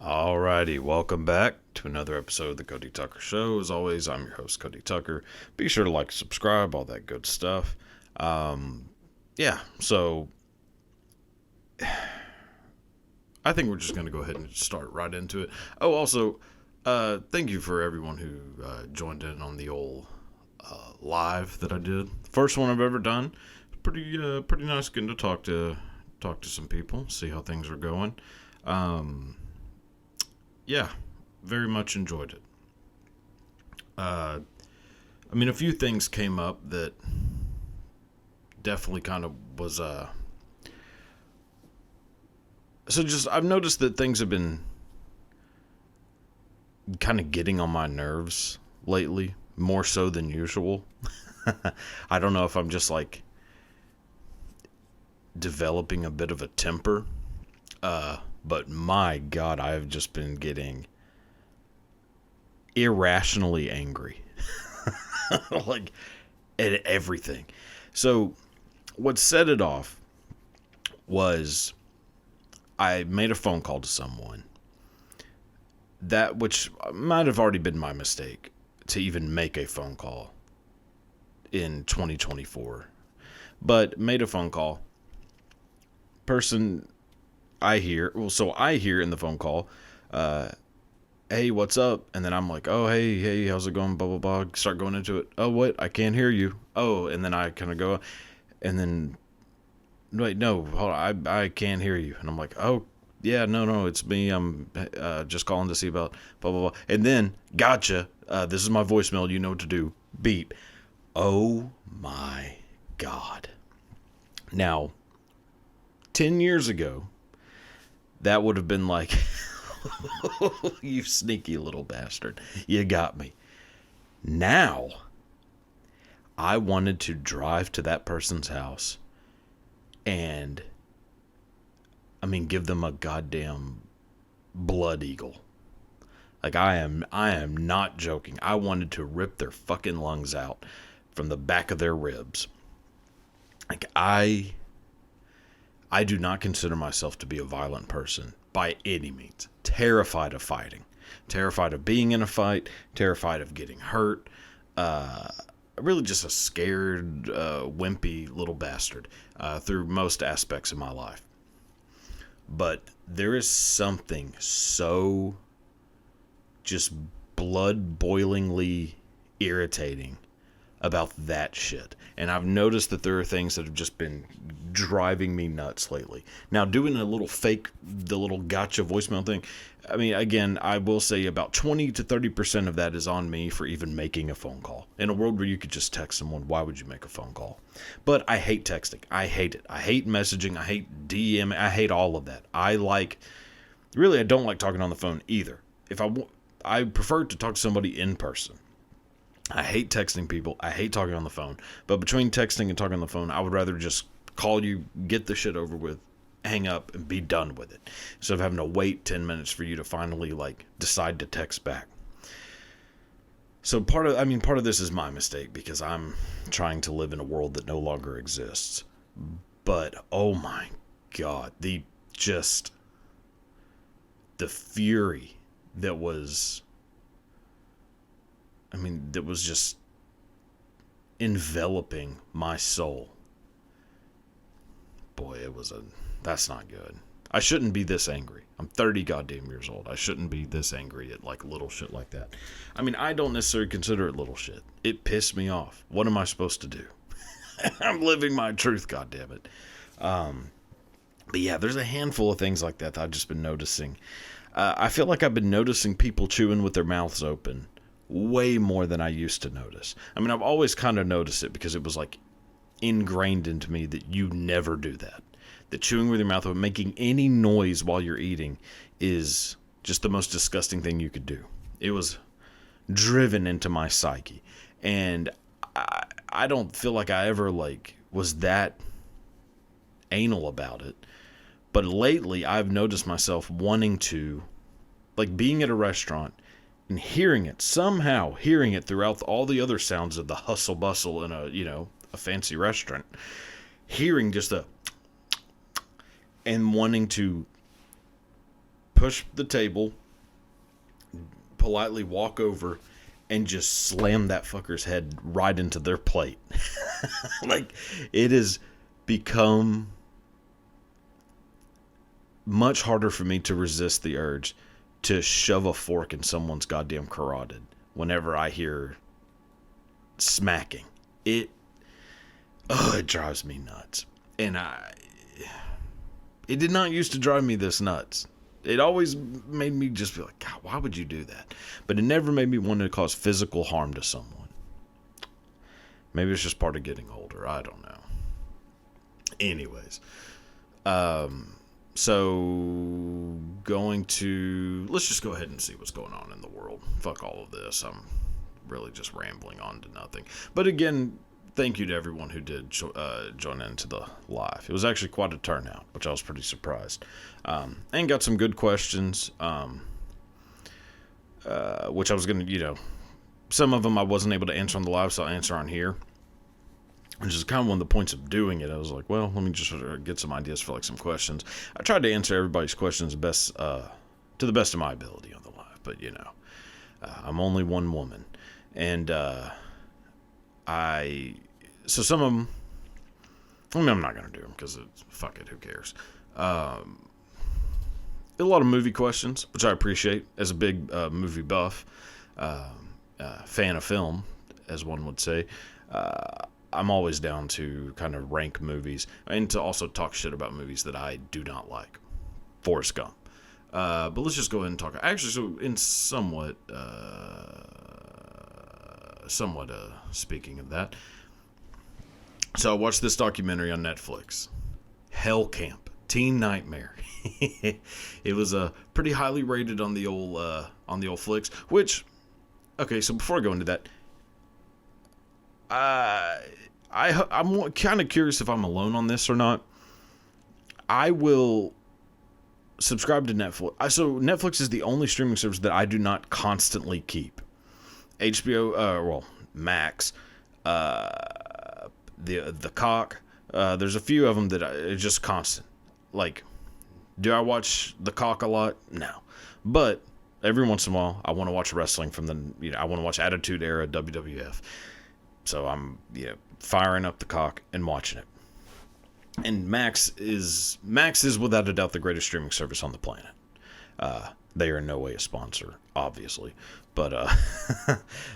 Alrighty, welcome back to another episode of the Cody Tucker Show. As always, I'm your host, Cody Tucker. Be sure to like, subscribe, all that good stuff. So I think we're just going to go ahead and start right into it. Oh, also, thank you for everyone who joined in on the old live that I did. First one I've ever done. Pretty nice getting to talk to some people, see how things are going. Yeah, very much enjoyed it. A few things came up that definitely kind of was, I've noticed that things have been kind of getting on my nerves lately, more so than usual. I don't know if I'm just like developing a bit of a temper, but my God, I've just been getting irrationally angry. Like, at everything. So, what set it off was I made a phone call to someone. That which might have already been my mistake to even make a phone call in 2024. But made a phone call. Person I hear in the phone call, hey, what's up? And then I'm like, oh, hey, how's it going? Blah, blah, blah. Start going into it. Oh, what? I can't hear you. Oh, and then I kind of go, and then, wait, no, hold on. I can't hear you. And I'm like, oh, yeah, no, it's me. I'm just calling to see about blah, blah, blah. And then, gotcha. This is my voicemail. You know what to do. Beep. Oh, my God. Now, 10 years ago, that would have been like, you sneaky little bastard. You got me. Now, I wanted to drive to that person's house and, give them a goddamn blood eagle. Like, I am not joking. I wanted to rip their fucking lungs out from the back of their ribs. Like, I do not consider myself to be a violent person by any means. Terrified of fighting. Terrified of being in a fight. Terrified of getting hurt. Really just a scared, wimpy little bastard through most aspects of my life. But there is something so just blood-boilingly irritating about that shit. And I've noticed that there are things that have just been driving me nuts lately. Now, doing the little gotcha voicemail thing, again, I will say about 20 to 30% of that is on me for even making a phone call. In a world where you could just text someone, why would you make a phone call? But I hate texting. I hate it. I hate messaging. I hate DM. I hate all of that. I don't like talking on the phone either. I prefer to talk to somebody in person. I hate texting people. I hate talking on the phone. But between texting and talking on the phone, I would rather just call you, get the shit over with, hang up, and be done with it. Instead of having to wait 10 minutes for you to finally, decide to text back. So part of this is my mistake because I'm trying to live in a world that no longer exists. But, oh my God, the fury that was... that was just enveloping my soul. Boy, that's not good. I shouldn't be this angry. I'm 30 goddamn years old. I shouldn't be this angry at, little shit like that. I don't necessarily consider it little shit. It pissed me off. What am I supposed to do? I'm living my truth, goddammit. But yeah, there's a handful of things like that I've just been noticing. I feel like I've been noticing people chewing with their mouths open way more than I used to notice. I've always kind of noticed it because it was ingrained into me that you never do that. That chewing with your mouth open, making any noise while you're eating is just the most disgusting thing you could do. It was driven into my psyche. And I don't feel like I ever was that anal about it. But lately I've noticed myself wanting to, being at a restaurant and hearing it throughout all the other sounds of the hustle bustle in a fancy restaurant, hearing just and wanting to push the table, politely walk over, and just slam that fucker's head right into their plate. Like, it has become much harder for me to resist the urge to shove a fork in someone's goddamn carotid whenever I hear smacking. It drives me nuts. And it did not used to drive me this nuts. It always made me just be like, God, why would you do that? But it never made me want to cause physical harm to someone. Maybe it's just part of getting older. I don't know. Anyways. So let's just go ahead and see what's going on in the world. Fuck all of this. I'm really just rambling on to nothing. But again, thank you to everyone who did join into the live. It was actually quite a turnout, which I was pretty surprised. And got some good questions, which I was going to, some of them I wasn't able to answer on the live, so I'll answer on here. Which is kind of one of the points of doing it. I was like, well, let me just get some ideas for like some questions. I tried to answer everybody's questions to the best of my ability on the live, but I'm only one woman, and so some of them, I'm not gonna do them because fuck it, who cares? A lot of movie questions, which I appreciate as a big movie buff, fan of film, as one would say. I'm always down to kind of rank movies and to also talk shit about movies that I do not like. Forrest Gump. But let's just go ahead and talk. Actually, so in somewhat speaking of that. So I watched this documentary on Netflix. Hell Camp. Teen Nightmare. It was pretty highly rated on the old flicks, which, okay, so before I go into that, I'm kind of curious if I'm alone on this or not. I will subscribe to Netflix. So Netflix is the only streaming service that I do not constantly keep. HBO, Max, the Cock. There's a few of them that are just constant. Like, do I watch the Cock a lot? No, but every once in a while, I want to watch wrestling from I want to watch Attitude Era WWF. So I'm firing up the Cock and watching it. And Max is without a doubt the greatest streaming service on the planet. They are in no way a sponsor, obviously, but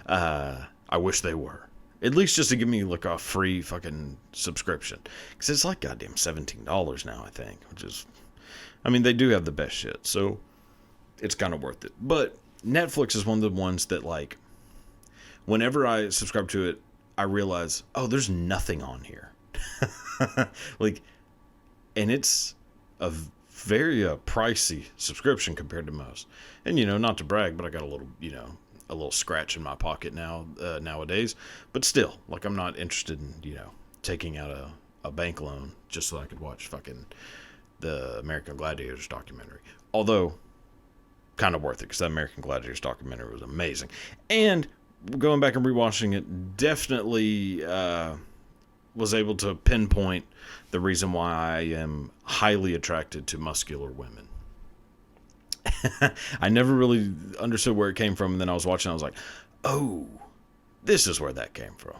I wish they were. At least just to give me like a free fucking subscription, because it's like goddamn $17 now, I think. Which is, they do have the best shit, so it's kind of worth it. But Netflix is one of the ones that, like, whenever I subscribe to it, I realize, there's nothing on here. Like, and it's a very pricey subscription compared to most. And, not to brag, but I got a little scratch in my pocket nowadays. But still, like, I'm not interested in, taking out a bank loan just so I could watch fucking the American Gladiators documentary. Although, kind of worth it, because that American Gladiators documentary was amazing. And going back and rewatching it, definitely was able to pinpoint the reason why I am highly attracted to muscular women. I never really understood where it came from, and then I was watching, I was like, oh, this is where that came from.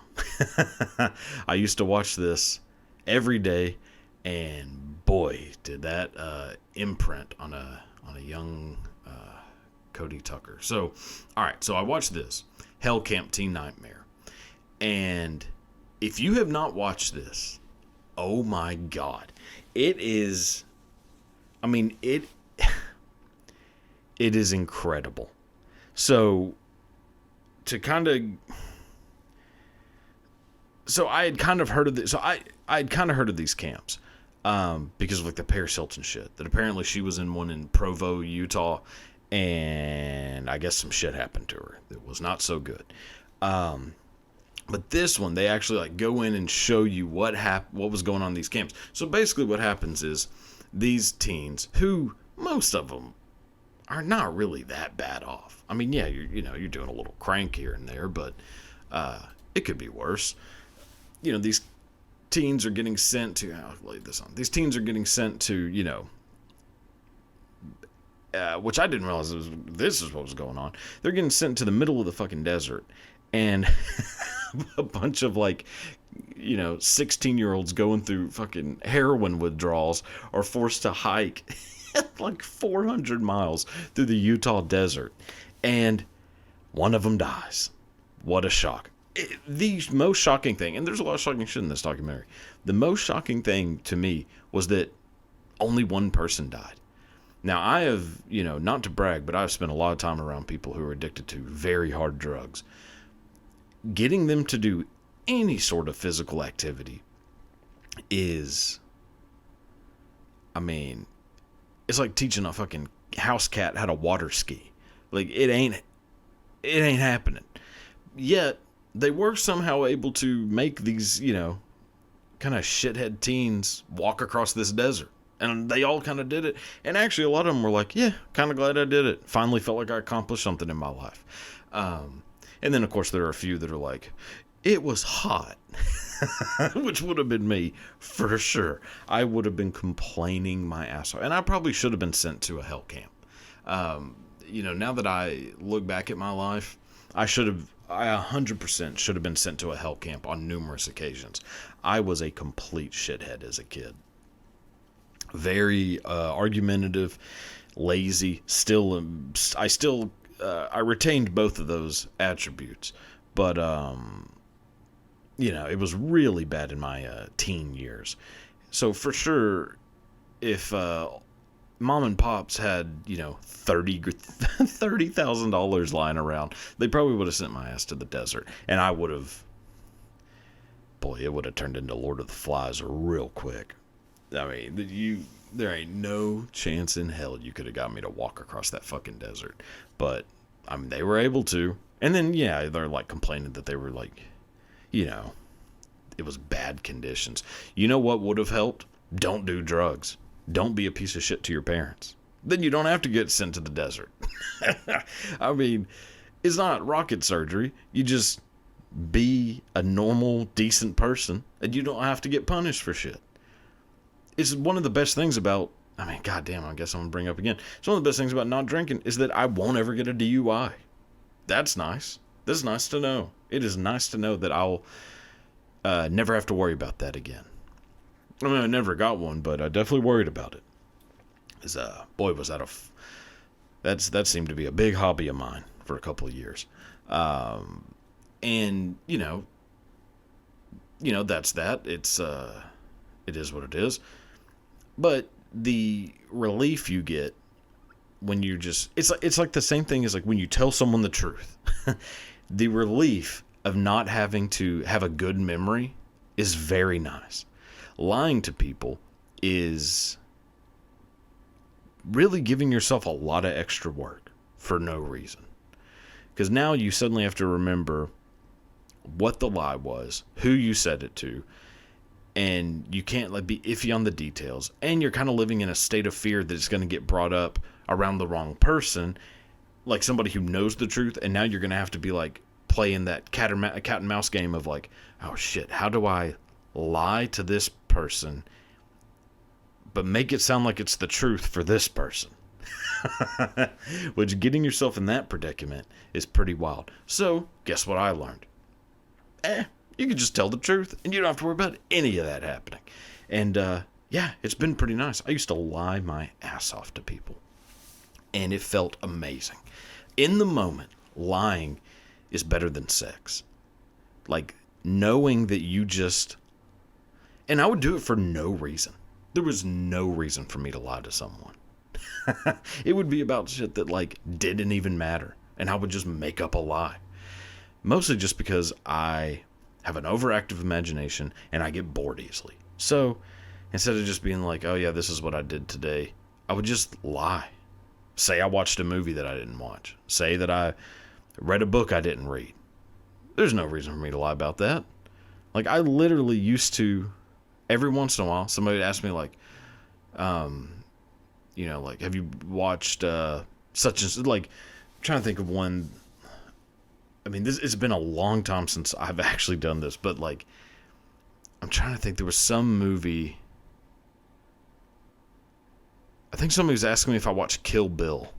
I used to watch this every day, and boy, did that imprint on a young Cody Tucker. So, all right, so I watched this. Hell Camp Teen Nightmare. And if you have not watched this, oh my God. It is, it is incredible. So, I had kind of heard of this. So I had kind of heard of these camps because of like the Paris Hilton shit. That apparently she was in one in Provo, Utah, and I guess some shit happened to her that was not so good. But this one, they actually like go in and show you what was going on in these camps. So basically what happens is these teens, who most of them are not really that bad off. Yeah, you're doing a little crank here and there, but it could be worse. These teens are getting sent to, I'll lay this on. These teens are getting sent to, which I didn't realize this is what was going on. They're getting sent to the middle of the fucking desert, and a bunch of 16-year-olds going through fucking heroin withdrawals are forced to hike like 400 miles through the Utah desert, and one of them dies. What a shock. The most shocking thing, and there's a lot of shocking shit in this documentary, the most shocking thing to me was that only one person died. Now, I have, not to brag, but I've spent a lot of time around people who are addicted to very hard drugs. Getting them to do any sort of physical activity is, it's like teaching a fucking house cat how to water ski. Like, it ain't happening. Yet, they were somehow able to make these, kind of shithead teens walk across this desert. And they all kind of did it. And actually, a lot of them were like, yeah, kind of glad I did it. Finally felt like I accomplished something in my life. And then, of course, there are a few that are like, it was hot. Which would have been me, for sure. I would have been complaining my ass off. And I probably should have been sent to a hell camp. Now that I look back at my life, I 100% should have been sent to a hell camp on numerous occasions. I was a complete shithead as a kid. Very argumentative, lazy. I retained both of those attributes, but it was really bad in my teen years. So for sure, if mom and pops had $30,000 lying around, they probably would have sent my ass to the desert, and I would have. Boy, it would have turned into Lord of the Flies real quick. There ain't no chance in hell you could have got me to walk across that fucking desert. But, they were able to. And then, yeah, they're complaining that they were it was bad conditions. You know what would have helped? Don't do drugs. Don't be a piece of shit to your parents. Then you don't have to get sent to the desert. It's not rocket surgery. You just be a normal, decent person, and you don't have to get punished for shit. It's one of the best things about, goddamn, I guess I'm going to bring up again. It's one of the best things about not drinking is that I won't ever get a DUI. That's nice. That's nice to know. It is nice to know that I'll never have to worry about that again. I never got one, but I definitely worried about it. Boy, was that that seemed to be a big hobby of mine for a couple of years. And, that's that. It is what it is. But the relief you get when you it's like the same thing as when you tell someone the truth. The relief of not having to have a good memory is very nice. Lying to people is really giving yourself a lot of extra work for no reason. Because now you suddenly have to remember what the lie was, who you said it to, and you can't be iffy on the details, and you're kind of living in a state of fear that it's going to get brought up around the wrong person, like somebody who knows the truth, and now you're going to have to be playing that cat and mouse game of oh shit, how do I lie to this person but make it sound like it's the truth for this person? Which, getting yourself in that predicament is pretty wild. So guess what I learned? You can just tell the truth, and you don't have to worry about any of that happening. And, yeah, it's been pretty nice. I used to lie my ass off to people, and it felt amazing. In the moment, lying is better than sex. Knowing that you just... And I would do it for no reason. There was no reason for me to lie to someone. It would be about shit that, didn't even matter, and I would just make up a lie. Mostly just because I have an overactive imagination and I get bored easily. So instead of just being oh yeah, this is what I did today, I would just lie. Say I watched a movie that I didn't watch. Say that I read a book I didn't read. There's no reason for me to lie about that. I literally used to, every once in a while, somebody would ask me have you watched such and I'm trying to think of one. It's been a long time since I've actually done this, but I'm trying to think. There was some movie. I think somebody was asking me if I watched Kill Bill.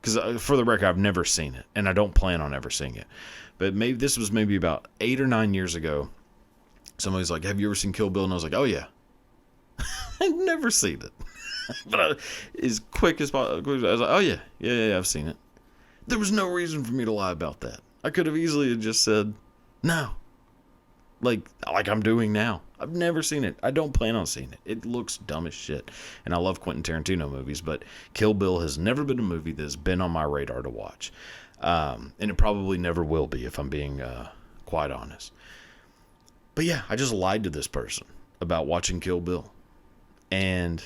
Because for the record, I've never seen it, and I don't plan on ever seeing it. But maybe this was maybe about 8 or 9 years ago. Somebody's like, "Have you ever seen Kill Bill?" And I was like, "Oh yeah." I've never seen it, but as quick as possible, I was like, "Oh yeah, yeah, I've seen it." There was no reason for me to lie about that. I could have easily just said no, like I'm doing now. I've never seen it. I don't plan on seeing it. It looks dumb as shit, and I love Quentin Tarantino movies, but Kill Bill has never been a movie that's been on my radar to watch, and it probably never will be if I'm being quite honest. But yeah, I just lied to this person about watching Kill Bill. And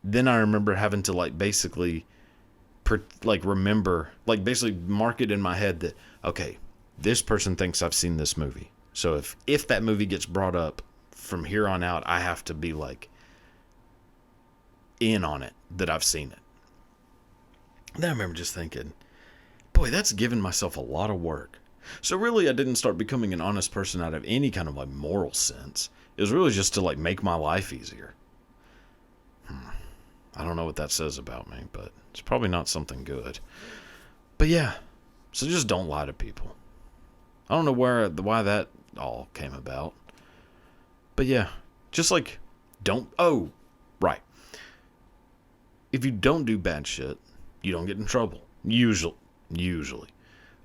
then I remember having to basically remember, basically mark it in my head that, okay, this person thinks I've seen this movie. So if that movie gets brought up from here on out, I have to be in on it, that I've seen it. And then I remember just thinking, boy, that's given myself a lot of work. So really, I didn't start becoming an honest person out of any kind of moral sense. It was really just to make my life easier. I don't know what that says about me, but it's probably not something good. But yeah, so just don't lie to people. I don't know why that all came about. But yeah, just don't. Oh, right. If you don't do bad shit, you don't get in trouble. Usually.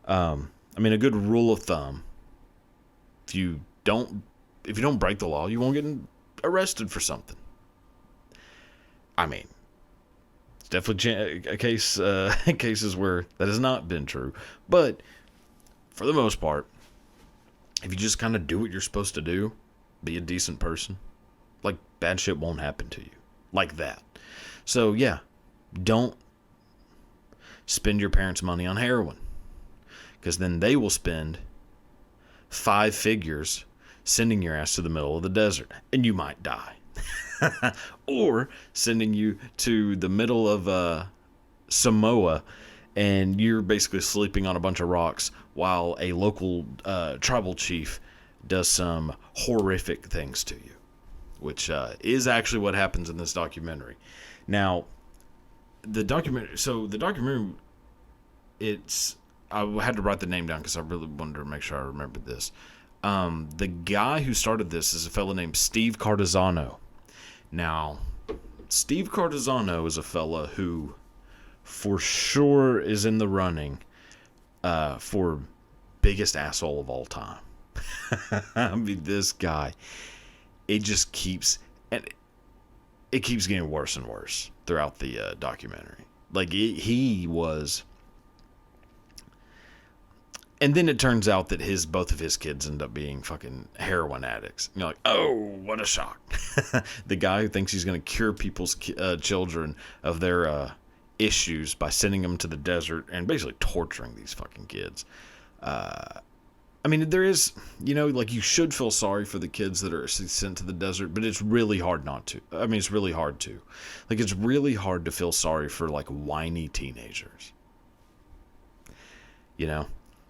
A good rule of thumb, if you don't break the law, you won't get arrested for something. It's definitely cases where that has not been true. But for the most part, if you just kind of do what you're supposed to do, be a decent person, bad shit won't happen to you. Like that. So yeah, don't spend your parents' money on heroin. Because then they will spend 5 figures sending your ass to the middle of the desert. And you might die. Or sending you to the middle of Samoa, and you're basically sleeping on a bunch of rocks while a local tribal chief does some horrific things to you. Which is actually what happens in this documentary. Now, the documentary, I had to write the name down because I really wanted to make sure I remembered this. The guy who started this is a fellow named Steve Cardizano. Now, Steve Cardizano is a fella who, for sure, is in the running for biggest asshole of all time. This guy, it just keeps getting worse and worse throughout the documentary. He was. And then it turns out that both of his kids end up being fucking heroin addicts. And you're like, oh, what a shock. The guy who thinks he's going to cure people's children of their issues by sending them to the desert and basically torturing these fucking kids. There is, you should feel sorry for the kids that are sent to the desert, but it's really hard not to. It's really hard to. It's really hard to feel sorry for, whiny teenagers.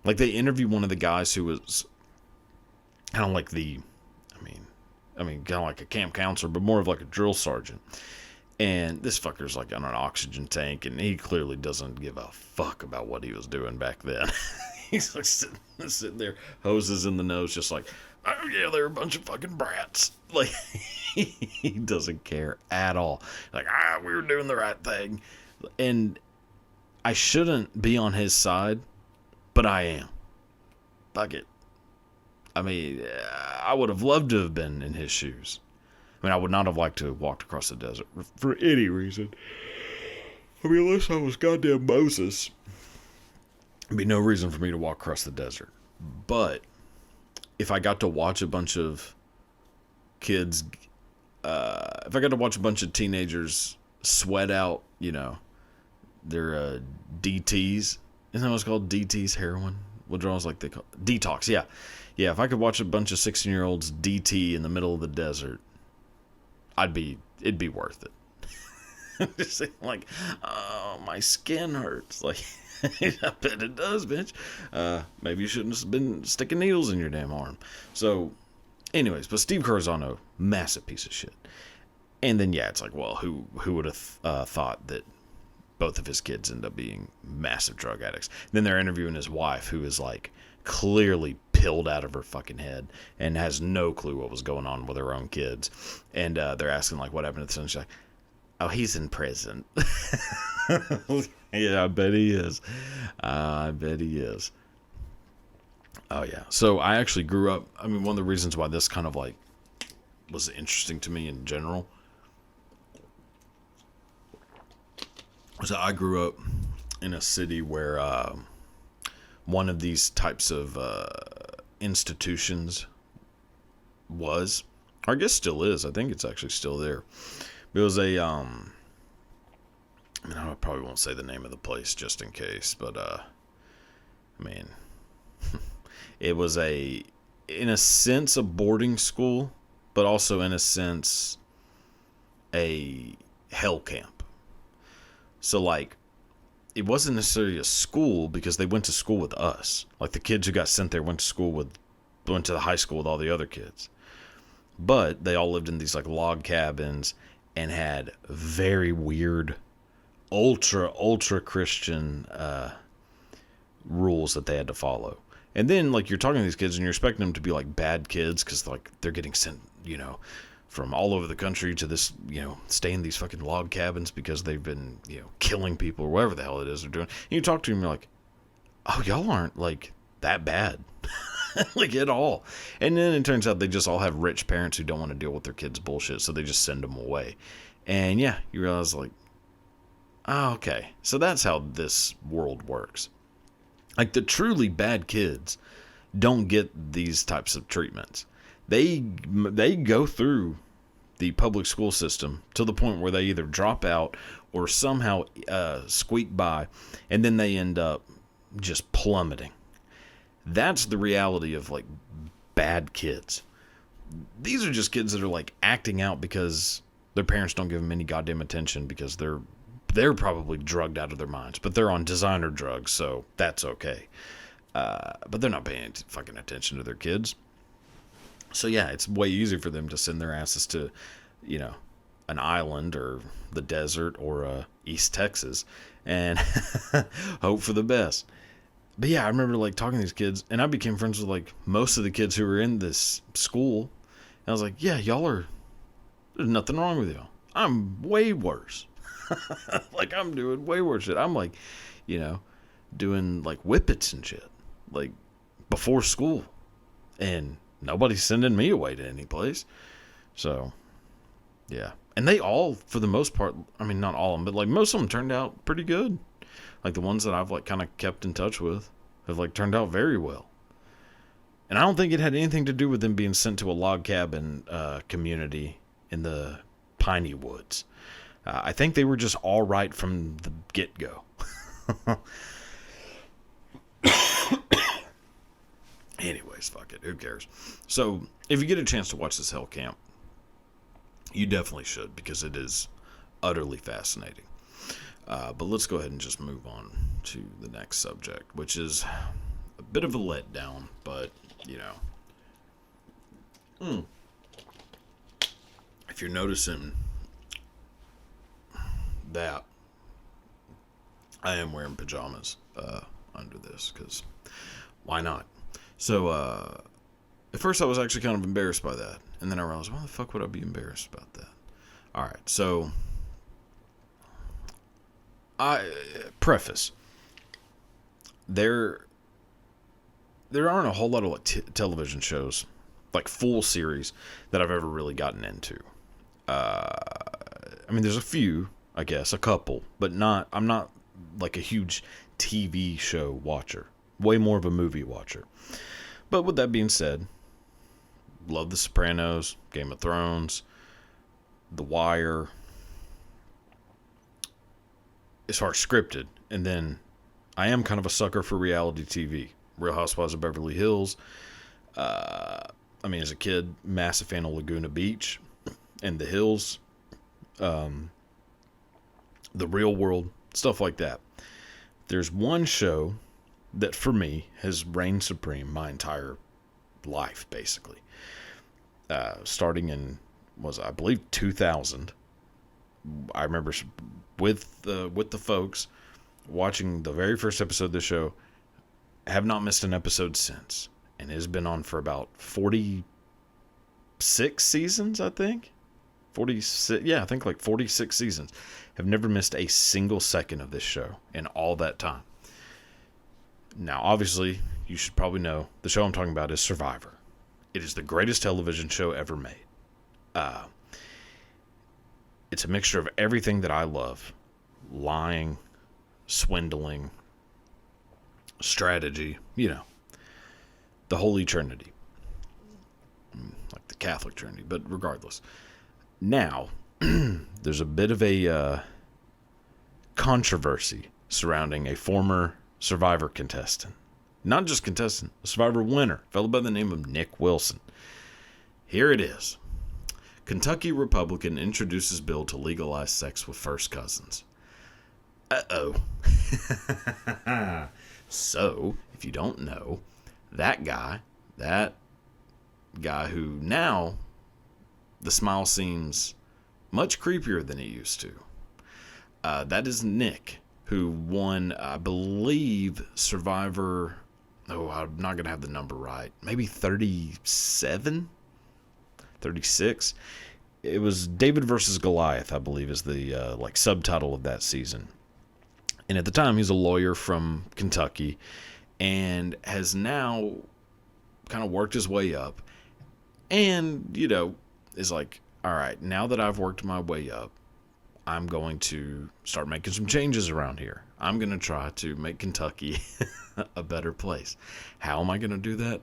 They interview one of the guys who was kind of kind of like a camp counselor, but more of a drill sergeant. And this fucker's on an oxygen tank, and he clearly doesn't give a fuck about what he was doing back then. He's sitting there, hoses in the nose, just oh yeah, they're a bunch of fucking brats. He doesn't care at all. We were doing the right thing. And I shouldn't be on his side, but I am. Fuck it. I would have loved to have been in his shoes. I would not have liked to have walked across the desert for any reason. Unless I was goddamn Moses. There'd be no reason for me to walk across the desert. But if I got to watch a bunch of kids, if I got to watch a bunch of teenagers sweat out, their DTs. Isn't that what it's called? DTs, heroin? Withdrawals, they call it? Detox, yeah. Yeah, if I could watch a bunch of 16-year-olds DT in the middle of the desert, it'd be worth it. Just saying, oh, my skin hurts. I bet it does, bitch. Maybe you shouldn't have been sticking needles in your damn arm. So, anyways, but Steve Cardizano, massive piece of shit. And then, yeah, it's like, well, who would have thought that both of his kids end up being massive drug addicts? Then they're interviewing his wife, who is like clearly pilled out of her fucking head and has no clue what was going on with her own kids. And they're asking, like, what happened to the son? She's like, oh, he's in prison. Yeah, I bet he is. I bet he is. Oh, yeah. So I actually grew up. I mean, one of the reasons why this kind of like was interesting to me in general was that I grew up in a city where one of these types of institutions was, or I guess still is. I think it's actually still there. It was a, I mean, I probably won't say the name of the place just in case, but, I mean, it was in a sense, a boarding school, but also in a sense, a hell camp. So, like, it wasn't necessarily a school because they went to school with us. Like, the kids who got sent there went to the high school with all the other kids. But they all lived in these, like, log cabins and had very weird, ultra Christian rules that they had to follow. And then, like, you're talking to these kids and you're expecting them to be, like, bad kids because, like, they're getting sent, from all over the country to this, stay in these fucking log cabins because they've been, killing people or whatever the hell it is they're doing. And you talk to them, you're like, oh, y'all aren't, like, that bad. Like, at all. And then it turns out they just all have rich parents who don't want to deal with their kids' bullshit, so they just send them away. And, yeah, you realize, like, oh, okay. So that's how this world works. Like, the truly bad kids don't get these types of treatments. They go through the public school system to the point where they either drop out or somehow squeak by, and then they end up just plummeting. That's the reality of, like, bad kids. These are just kids that are, like, acting out because their parents don't give them any goddamn attention because they're probably drugged out of their minds, but they're on designer drugs, so that's okay. But they're not paying fucking attention to their kids. So yeah, it's way easier for them to send their asses to, an island or the desert or East Texas and hope for the best. But yeah, I remember, like, talking to these kids, and I became friends with, like, most of the kids who were in this school. And I was like, yeah, there's nothing wrong with y'all. I'm way worse. Like, I'm doing way worse shit. I'm, like, doing, like, whippets and shit, like, before school. And nobody's sending me away to any place. So, yeah. And they all, for the most part, I mean, not all of them, but, like, most of them turned out pretty good. Like, the ones that I've, like, kind of kept in touch with have, like, turned out very well. And I don't think it had anything to do with them being sent to a log cabin community in the piney woods. I think they were just all right from the get-go. Anyways, fuck it. Who cares? So, if you get a chance to watch this hell camp, you definitely should, because it is utterly fascinating. But let's go ahead and just move on to the next subject, which is a bit of a letdown, but, if you're noticing that I am wearing pajamas under this, because why not? So, at first I was actually kind of embarrassed by that, and then I realized, why the fuck would I be embarrassed about that? Alright, so preface. There aren't a whole lot of, like, television shows, like, full series, that I've ever really gotten into. I mean, there's a few, I guess, a couple, but I'm not, like, a huge TV show watcher. Way more of a movie watcher. But with that being said, love The Sopranos, Game of Thrones, The Wire, as far as scripted. And then I am kind of a sucker for reality TV. Real Housewives of Beverly Hills. I mean, as a kid, massive fan of Laguna Beach and The Hills. The Real World, stuff like that. There's one show that, for me, has reigned supreme my entire life, basically. Starting in was, I believe, 2000. I remember with the folks watching the very first episode of the show. Have not missed an episode since, and it has been on for about 46 seasons, I think. 46, yeah, I think like 46 seasons. Have never missed a single second of this show in all that time. Now, obviously, you should probably know the show I'm talking about is Survivor. It is the greatest television show ever made. It's a mixture of everything that I love: lying, swindling, strategy, the Holy Trinity, like the Catholic Trinity, but regardless. Now, there's a bit of a controversy surrounding a former Survivor contestant. Not just contestant, a Survivor winner, a fellow by the name of Nick Wilson. Here it is. Kentucky Republican introduces bill to legalize sex with first cousins. Uh-oh. So, if you don't know, that guy who now the smile seems much creepier than it used to. That is Nick, who won, I believe, Survivor. Oh, I'm not going to have the number right. Maybe 37? 36? It was David versus Goliath, I believe, is the subtitle of that season. And at the time, he's a lawyer from Kentucky and has now kind of worked his way up. And, is like, all right, now that I've worked my way up, I'm going to start making some changes around here. I'm going to try to make Kentucky a better place. How am I going to do that?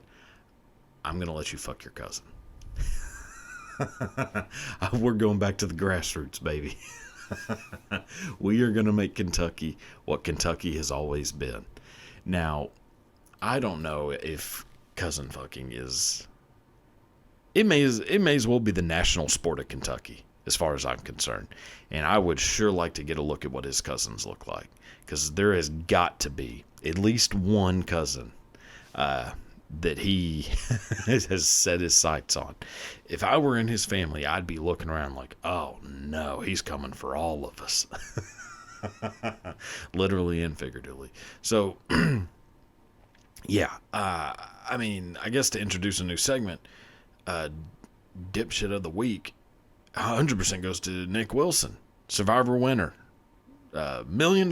I'm going to let you fuck your cousin. We're going back to the grassroots, baby. We are going to make Kentucky what Kentucky has always been. Now, I don't know if cousin fucking is... It may as well be the national sport of Kentucky, as far as I'm concerned. And I would sure like to get a look at what his cousins look like. Because there has got to be at least one cousin that he has set his sights on. If I were in his family, I'd be looking around like, oh no, he's coming for all of us. Literally and figuratively. So, yeah, I mean, I guess to introduce a new segment, dipshit of the week, 100% goes to Nick Wilson, Survivor winner, $1 million.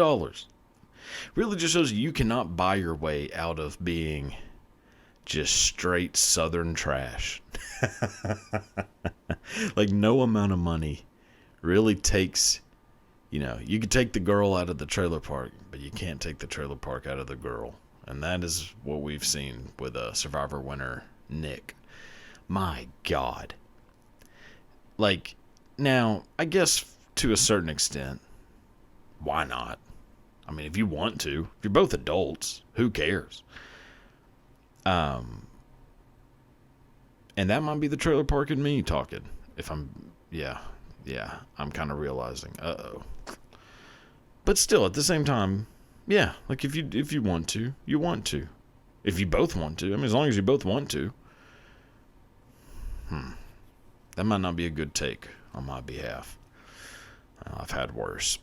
Really just shows you cannot buy your way out of being just straight Southern trash. Like, no amount of money really takes, you could take the girl out of the trailer park, but you can't take the trailer park out of the girl. And that is what we've seen with a Survivor winner, Nick. My God. Like, now, I guess to a certain extent, why not? I mean, if you want to, if you're both adults, who cares? And that might be the trailer park in me talking. If I'm, I'm kind of realizing, but still, at the same time, yeah, like if you want to, you want to. If you both want to, I mean, as long as you both want to. That might not be a good take on my behalf. I've had worse.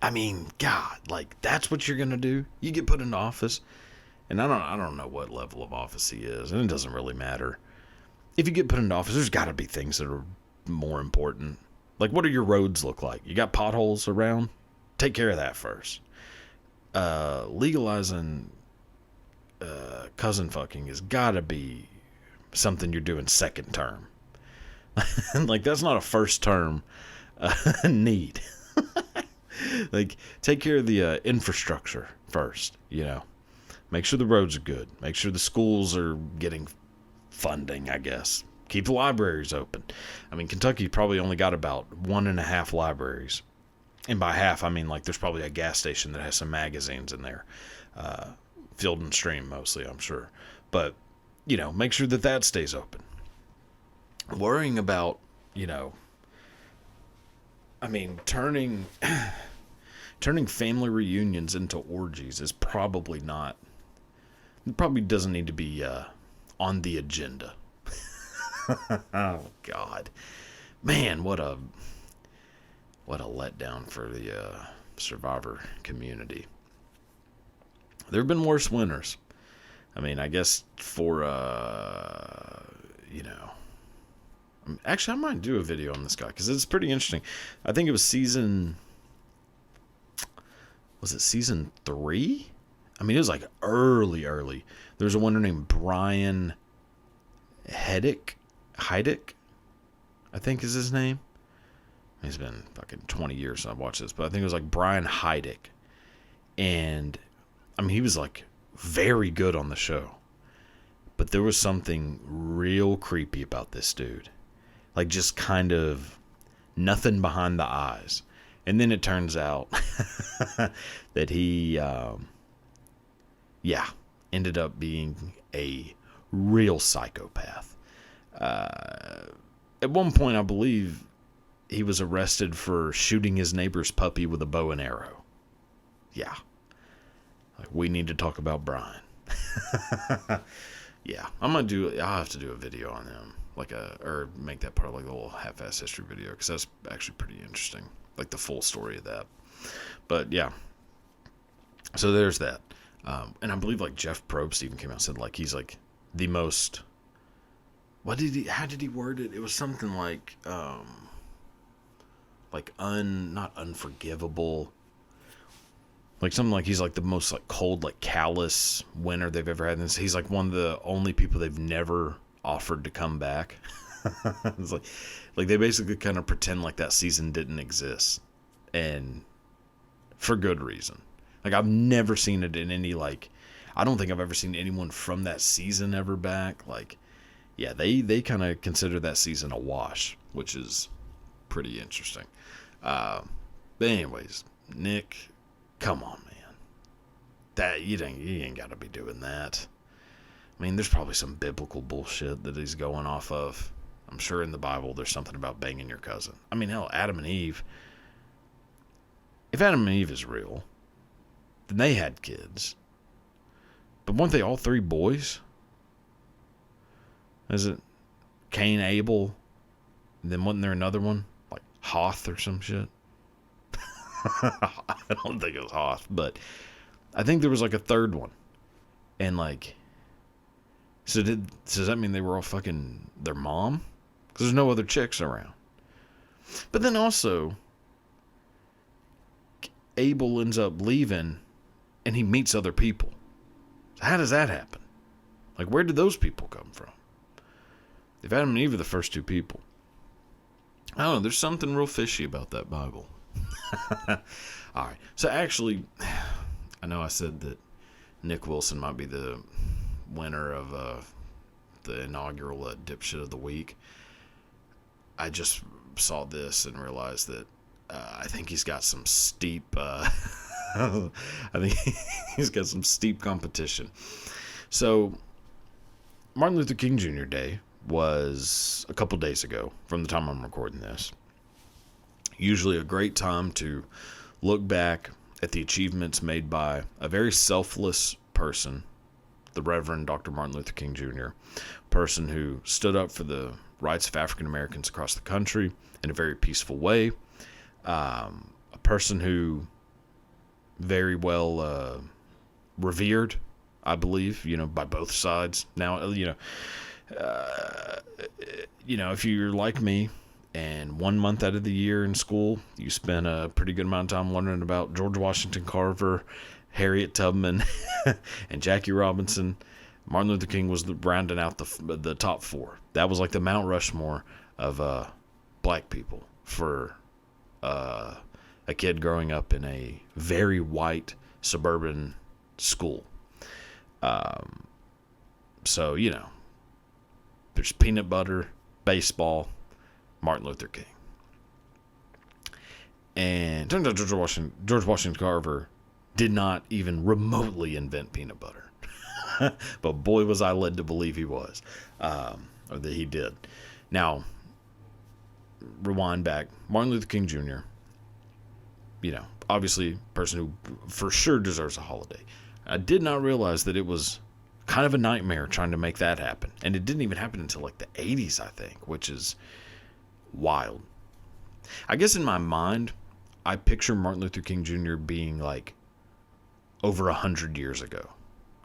I mean, God, like, that's what you're gonna do? You get put into office, and I don't know what level of office he is, and it doesn't really matter. If you get put into office, there's got to be things that are more important. Like, what do your roads look like? You got potholes around? Take care of that first. Legalizing cousin fucking has got to be something you're doing second term. Like, that's not a first term need. Like, take care of the infrastructure first, Make sure the roads are good. Make sure the schools are getting funding, I guess. Keep the libraries open. I mean, Kentucky probably only got about 1.5 libraries. And by half, I mean, like, there's probably a gas station that has some magazines in there. Field and Stream, mostly, I'm sure. But, make sure that stays open. Worrying about, I mean, turning family reunions into orgies is probably not... It probably doesn't need to be on the agenda. Oh God, man, what a letdown for the survivor community. There have been worse winners. I mean, I guess for actually, I might do a video on this guy because it's pretty interesting. I think it was season 3? I mean, it was like early. There's a winner named Brian Heidick, I think is his name. It's been fucking 20 years since I've watched this, but I think it was like Brian Heidick. And, I mean, he was like very good on the show. But there was something real creepy about this dude. Like, just kind of nothing behind the eyes. And then it turns out that he, ended up being a real psychopath. At one point, I believe he was arrested for shooting his neighbor's puppy with a bow and arrow. Yeah. Like, we need to talk about Brian. Yeah, I'll have to do a video on him, or make that part of like a little half-ass history video, because that's actually pretty interesting, like the full story of that. But yeah, so there's that, and I believe like Jeff Probst even came out and said like he's like the most. How did he word it? It was something like not unforgivable. Like something like he's like the most like cold, like callous winner they've ever had. And he's like one of the only people they've never offered to come back. It's like they basically kind of pretend like that season didn't exist, and for good reason. Like I've never seen it in any I don't think I've ever seen anyone from that season ever back. Like, yeah, they kind of consider that season a wash, which is pretty interesting. But anyways, Nick. Come on, man. That you ain't got to be doing that. I mean, there's probably some biblical bullshit that he's going off of. I'm sure in the Bible there's something about banging your cousin. I mean, hell, Adam and Eve. If Adam and Eve is real, then they had kids. But weren't they all 3 boys? Is it Cain, Abel, and then wasn't there another one? Like Hoth or some shit? I don't think it was Hoth, but I think there was like a third one. And like, does that mean they were all fucking their mom? Because there's no other chicks around. But then also, Abel ends up leaving and he meets other people. So how does that happen? Like, where did those people come from? If Adam and Eve are the first 2 people. I don't know, there's something real fishy about that Bible. All right. So actually, I know I said that Nick Wilson might be the winner of the inaugural Dipshit of the Week. I just saw this and realized that I think he's got some steep. I think he's got some steep competition. So, Martin Luther King Jr. Day was a couple days ago from the time I'm recording this. Usually a great time to look back at the achievements made by a very selfless person, the Reverend Dr. Martin Luther King Jr., person who stood up for the rights of African Americans across the country in a very peaceful way, a person who very well revered, I believe, by both sides. Now, if you're like me, and 1 month out of the year in school, you spend a pretty good amount of time learning about George Washington Carver, Harriet Tubman, and Jackie Robinson. Martin Luther King was rounding out the top 4. That was like the Mount Rushmore of black people for a kid growing up in a very white suburban school. So, there's peanut butter, baseball, Martin Luther King. And turns out George Washington Carver did not even remotely invent peanut butter. But boy, was I led to believe he was. Or that he did. Now, rewind back. Martin Luther King Jr., obviously a person who for sure deserves a holiday. I did not realize that it was Kind of a nightmare trying to make that happen. And it didn't even happen until like the 80s, I think, which is wild. I guess in my mind, I picture Martin Luther King Jr. being like over 100 years ago.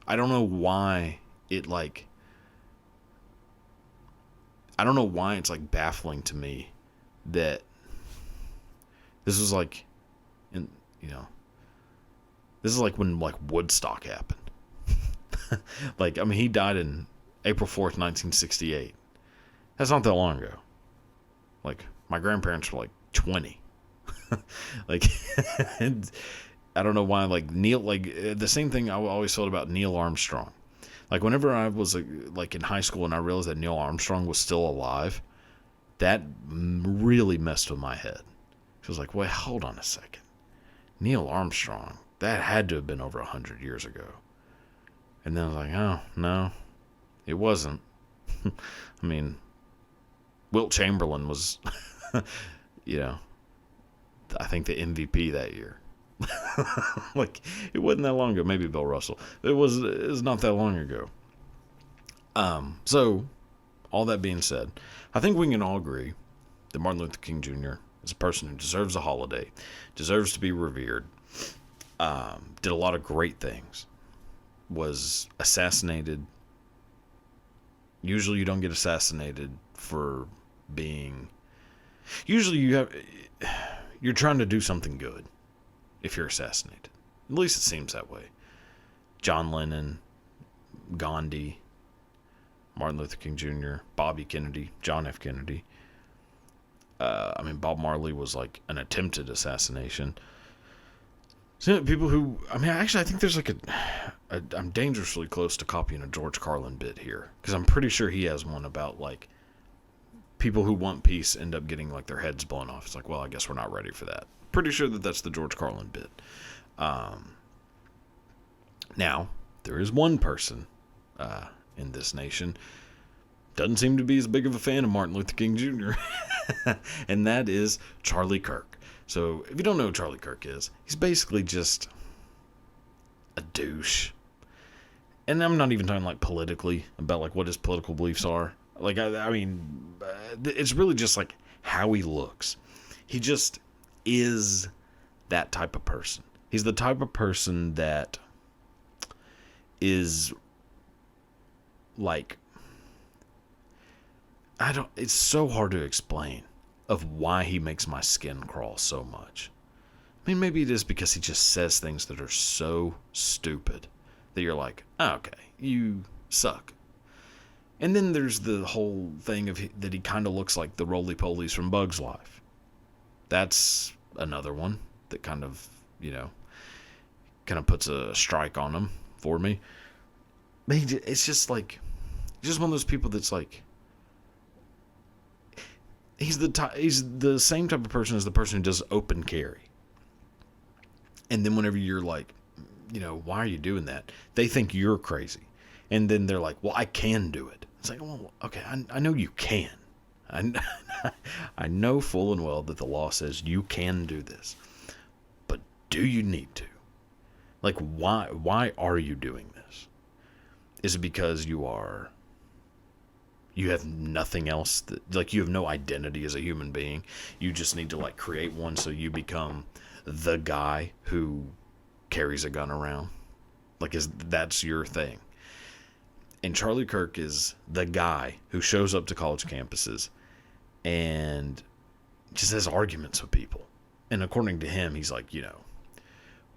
I don't know why it like, I don't know why it's like baffling to me that this was like, this is like when like Woodstock happened. Like, I mean, he died in April 4th, 1968. That's not that long ago. Like, my grandparents were like 20. Like, I don't know why, like, the same thing I always felt about Neil Armstrong. Like, whenever I was, like, in high school and I realized that Neil Armstrong was still alive, that really messed with my head. I was like, wait, hold on a second. Neil Armstrong, that had to have been over 100 years ago. And then I was like, oh, no, it wasn't. I mean, Wilt Chamberlain was, I think the MVP that year. Like, it wasn't that long ago. Maybe Bill Russell. It was not that long ago. So, all that being said, I think we can all agree that Martin Luther King Jr. is a person who deserves a holiday, deserves to be revered, did a lot of great things, was assassinated. Usually you don't get assassinated for being... Usually you're trying to do something good if you're assassinated. At least it seems that way. John Lennon, Gandhi, Martin Luther King Jr., Bobby Kennedy, John F. Kennedy. Bob Marley was like an attempted assassination. So people who... I think there's like I'm dangerously close to copying a George Carlin bit here. Because I'm pretty sure he has one about like people who want peace end up getting like their heads blown off. It's like, well, I guess we're not ready for that. Pretty sure that's the George Carlin bit. Now, there is one person in this nation doesn't seem to be as big of a fan of Martin Luther King Jr. And that is Charlie Kirk. So, if you don't know who Charlie Kirk is, he's basically just a douche. And I'm not even talking like politically about like what his political beliefs are. Like, it's really just like how he looks. He just is that type of person. He's the type of person that is like, it's so hard to explain of why he makes my skin crawl so much. I mean, maybe it is because he just says things that are so stupid that you're like, oh, okay, you suck. And then there's the whole thing of that he kind of looks like the roly-polies from Bug's Life. That's another one that kind of puts a strike on him for me. But it's just like, just one of those people that's like, he's the same type of person as the person who does open carry. And then whenever you're like, why are you doing that? They think you're crazy. And then they're like, well, I can do it. It's like, well, okay, I know you can. I know full and well that the law says you can do this. But do you need to? Like, why are you doing this? Is it because you have nothing else you have no identity as a human being? You just need to like create one so you become the guy who carries a gun around? Like, that's your thing? And Charlie Kirk is the guy who shows up to college campuses and just has arguments with people. And according to him, he's like,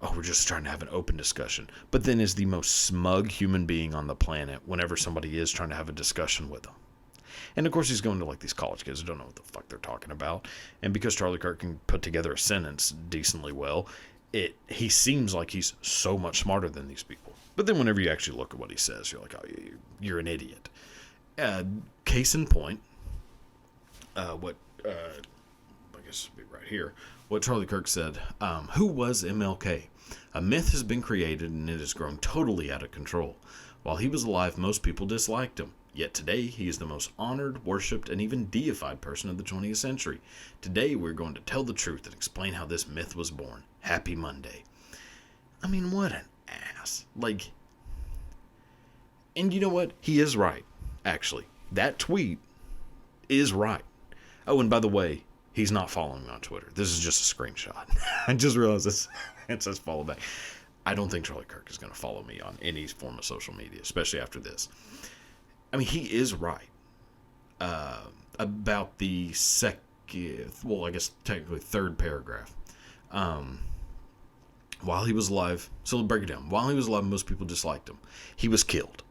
oh, we're just trying to have an open discussion. But then is the most smug human being on the planet whenever somebody is trying to have a discussion with him. And of course, he's going to like these college kids who don't know what the fuck they're talking about. And because Charlie Kirk can put together a sentence decently well, he seems like he's so much smarter than these people. But then whenever you actually look at what he says, you're like, oh, you're an idiot. Case in point, I guess it'll be right here, what Charlie Kirk said, who was MLK? A myth has been created and it has grown totally out of control. While he was alive, most people disliked him. Yet today, he is the most honored, worshipped, and even deified person of the 20th century. Today, we're going to tell the truth and explain how this myth was born. Happy Monday. I mean, what an ass. Like, And you know what? He is right, actually. That tweet is right. Oh, and by the way, he's not following me on Twitter. This is just a screenshot. I just realized this. It says follow back. I don't think Charlie Kirk is going to follow me on any form of social media, especially after this. I mean, he is right about the second, well, I guess technically third paragraph. While he was alive, so let's break it down. While he was alive, most people disliked him. He was killed.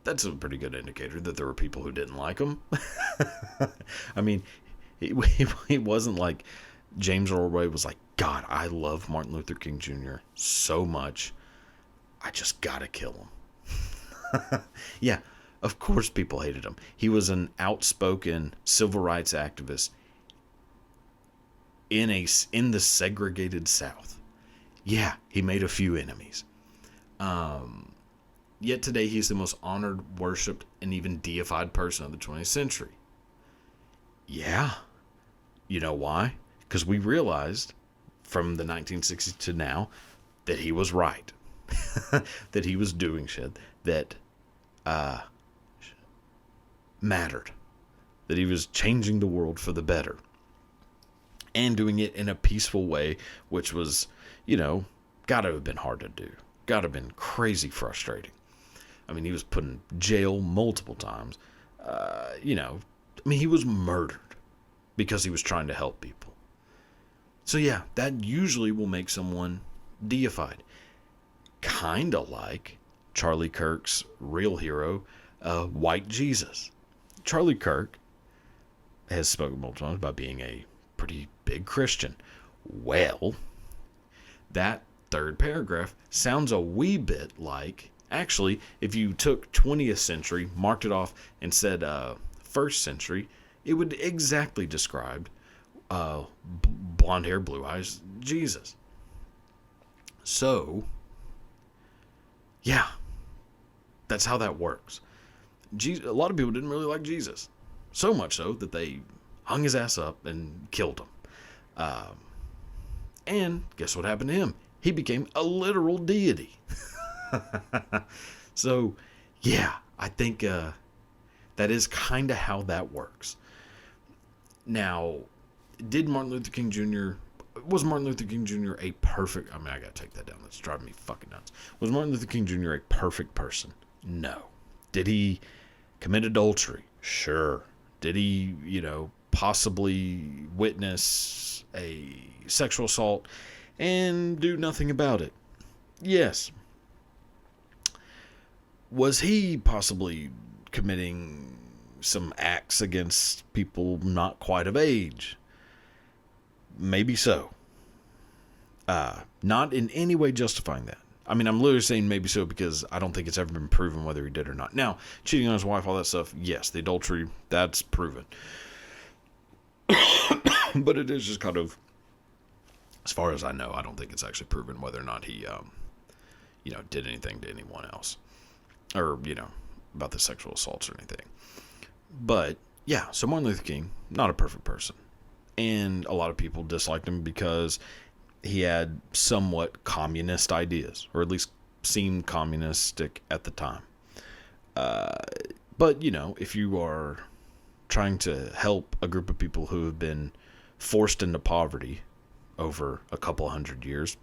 That's a pretty good indicator that there were people who didn't like him. I mean, it wasn't like James Earl Ray was like, God, I love Martin Luther King Jr. so much. I just gotta kill him. Yeah, of course people hated him. He was an outspoken civil rights activist in the segregated South. Yeah, he made a few enemies. Yet today he's the most honored, worshipped, and even deified person of the 20th century. Yeah. You know why? Because we realized from the 1960s to now that he was right. That he was doing shit that mattered. That he was changing the world for the better. And doing it in a peaceful way, which was, gotta have been hard to do. Gotta have been crazy frustrating. I mean, he was put in jail multiple times. He was murdered because he was trying to help people. So yeah, that usually will make someone deified. Kind of like Charlie Kirk's real hero, White Jesus. Charlie Kirk has spoken multiple times about being a pretty big Christian. Well, that third paragraph sounds a wee bit like, actually, if you took 20th century, marked it off, and said first century, it would exactly describe blonde hair, blue eyes, Jesus. So, yeah, that's how that works. A lot of people didn't really like Jesus. So much so that they hung his ass up and killed him. And guess what happened to him? He became a literal deity. So, yeah, I think that is kind of how that works. Now, was Martin Luther King Jr. a perfect... I gotta take that down. That's driving me fucking nuts. Was Martin Luther King Jr. a perfect person? No. Did he commit adultery? Sure. Did he, possibly witness a sexual assault and do nothing about it? Yes. Was he possibly committing some acts against people not quite of age? Maybe so. Not in any way justifying that. I'm literally saying maybe so because I don't think it's ever been proven whether he did or not. Now, cheating on his wife, all that stuff, yes, the adultery, that's proven. But it is just kind of, as far as I know, I don't think it's actually proven whether or not he, did anything to anyone else. Or, about the sexual assaults or anything. But, yeah, so Martin Luther King, not a perfect person. And a lot of people disliked him because he had somewhat communist ideas, or at least seemed communistic at the time. But, if you are trying to help a group of people who have been forced into poverty over a couple hundred years,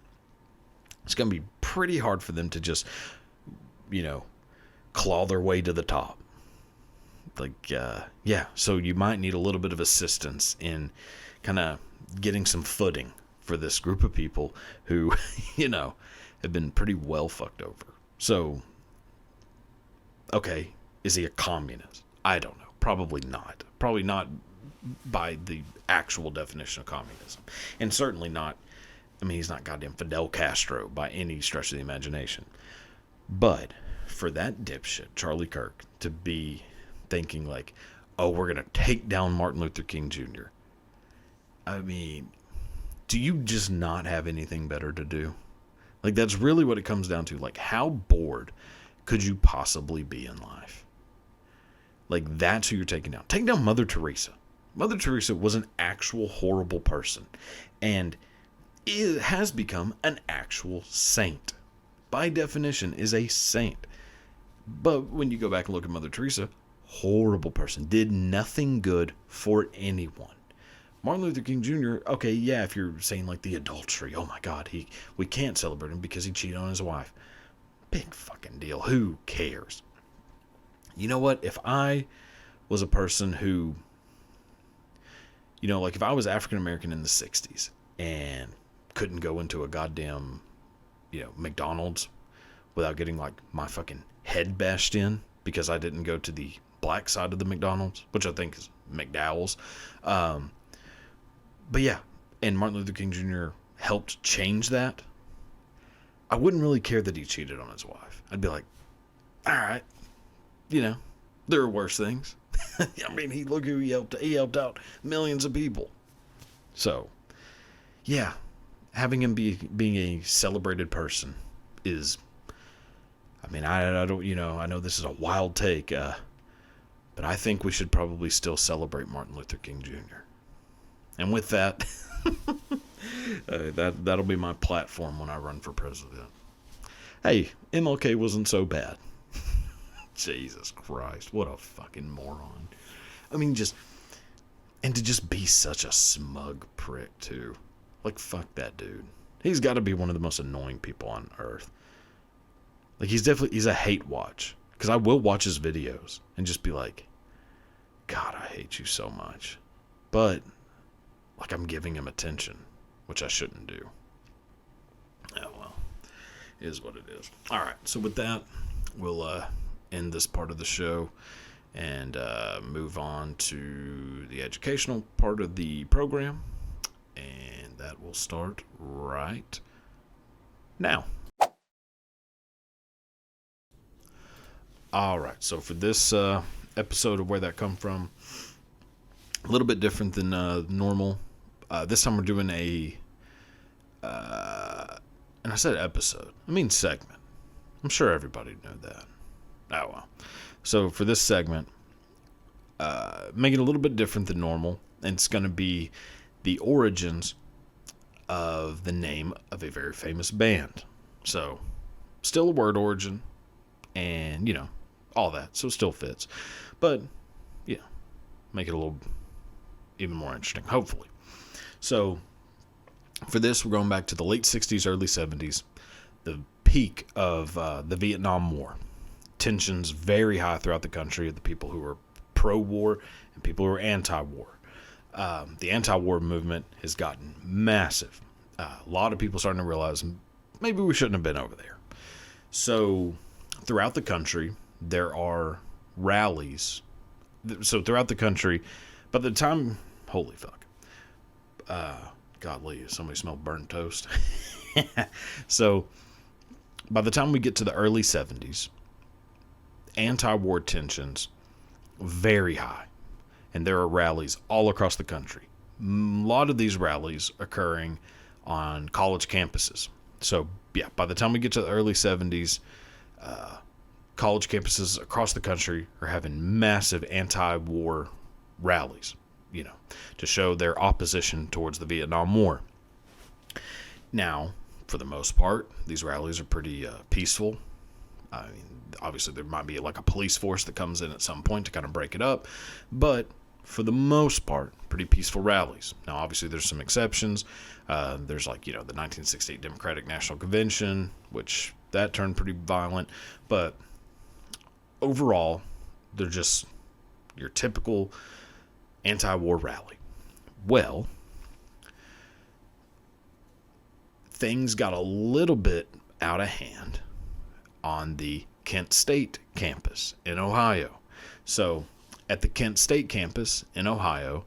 it's going to be pretty hard for them to just, claw their way to the top. So you might need a little bit of assistance in kind of getting some footing for this group of people who, have been pretty well fucked over. So, okay, is he a communist? I don't know. Probably not. Probably not by the actual definition of communism. And certainly not, he's not goddamn Fidel Castro by any stretch of the imagination. But for that dipshit, Charlie Kirk, to be thinking like, oh, we're going to take down Martin Luther King Jr. Do you just not have anything better to do? That's really what it comes down to. How bored could you possibly be in life? That's who you're taking down. Take down Mother Teresa. Mother Teresa was an actual horrible person. And it has become an actual saint. By definition, is a saint. But when you go back and look at Mother Teresa, horrible person, did nothing good for anyone. Martin Luther King Jr., okay, yeah, if you're saying like the adultery, oh my God, we can't celebrate him because he cheated on his wife. Big fucking deal. Who cares? You know what? If I was a person who, like if I was African American in the 60s and couldn't go into a goddamn, McDonald's without getting like my fucking head bashed in because I didn't go to the black side of the McDonald's, which I think is McDowell's. But yeah, and Martin Luther King Jr. helped change that. I wouldn't really care that he cheated on his wife. I'd be like, all right, there are worse things. I mean, look who he helped. He helped out millions of people. So, yeah, having him being a celebrated person is, I mean, I don't, I know this is a wild take, but I think we should probably still celebrate Martin Luther King Jr. And with that, that'll be my platform when I run for president. Hey, MLK wasn't so bad. Jesus Christ, what a fucking moron. I mean, to just be such a smug prick, too. Like, fuck that dude. He's got to be one of the most annoying people on earth. Like, he's a hate watch. Because I will watch his videos and just be like, God, I hate you so much. But, like, I'm giving him attention, which I shouldn't do. Oh, well. It is what it is. All right, so with that, we'll end this part of the show and move on to the educational part of the program. And that will start right now. All right, so for this episode of Where That Come From, a little bit different than normal. This time we're doing and I said episode, I mean segment. I'm sure everybody knew that. Oh well. So for this segment, make it a little bit different than normal, and it's going to be the origins of the name of a very famous band. So, still a word origin, and all that, so it still fits. But yeah, make it a little even more interesting, hopefully. So, for this, we're going back to the late 60s, early 70s, the peak of the Vietnam War. Tensions very high throughout the country of the people who were pro-war and people who were anti-war. The anti-war movement has gotten massive. A lot of people starting to realize maybe we shouldn't have been over there. So, throughout the country, there are rallies. So, throughout the country, by the time, holy fuck. Godly, somebody smelled burnt toast. So, by the time we get to the early 70s, anti-war tensions very high, and there are rallies all across the country. A lot of these rallies occurring on college campuses. So yeah, by the time we get to the early 70s, college campuses across the country are having massive anti-war rallies, to show their opposition towards the Vietnam War. Now, for the most part, these rallies are pretty peaceful. I mean, obviously there might be like a police force that comes in at some point to kind of break it up, but for the most part, pretty peaceful rallies. Now, obviously there's some exceptions. There's like, the 1968 Democratic National Convention, which that turned pretty violent, but overall, they're just your typical anti-war rally. Well, things got a little bit out of hand on the Kent State campus in Ohio. So, at the Kent State campus in Ohio,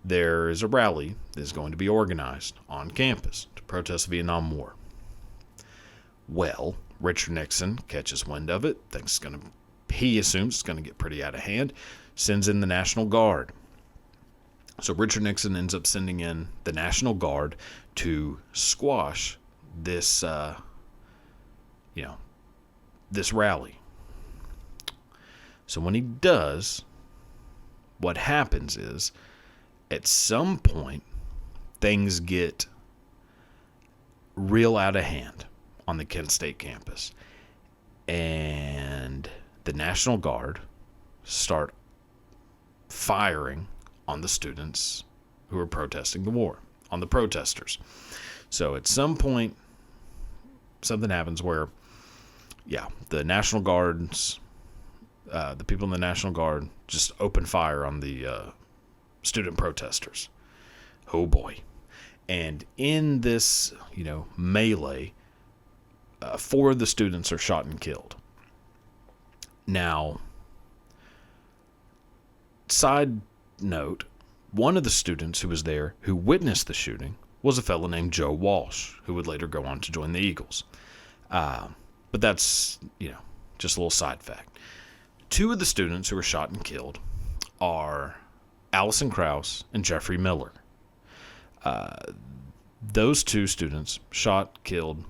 there is a rally that is going to be organized on campus to protest the Vietnam War. Well, Richard Nixon catches wind of it, he assumes it's going to get pretty out of hand, sends in the National Guard. So Richard Nixon ends up sending in the National Guard to squash this, this rally. So when he does, what happens is, at some point, things get real out of hand on the Kent State campus. And the National Guard start firing on the students who were protesting the war, on the protesters. So at some point, something happens where, the National Guards, the people in the National Guard just open fire on the student protesters. Oh boy. And in this, melee, 4 of the students are shot and killed. Now, side note, one of the students who was there who witnessed the shooting was a fellow named Joe Walsh, who would later go on to join the Eagles. But that's, just a little side fact. 2 of the students who were shot and killed are Allison Krauss and Jeffrey Miller. Those 2 students shot, killed.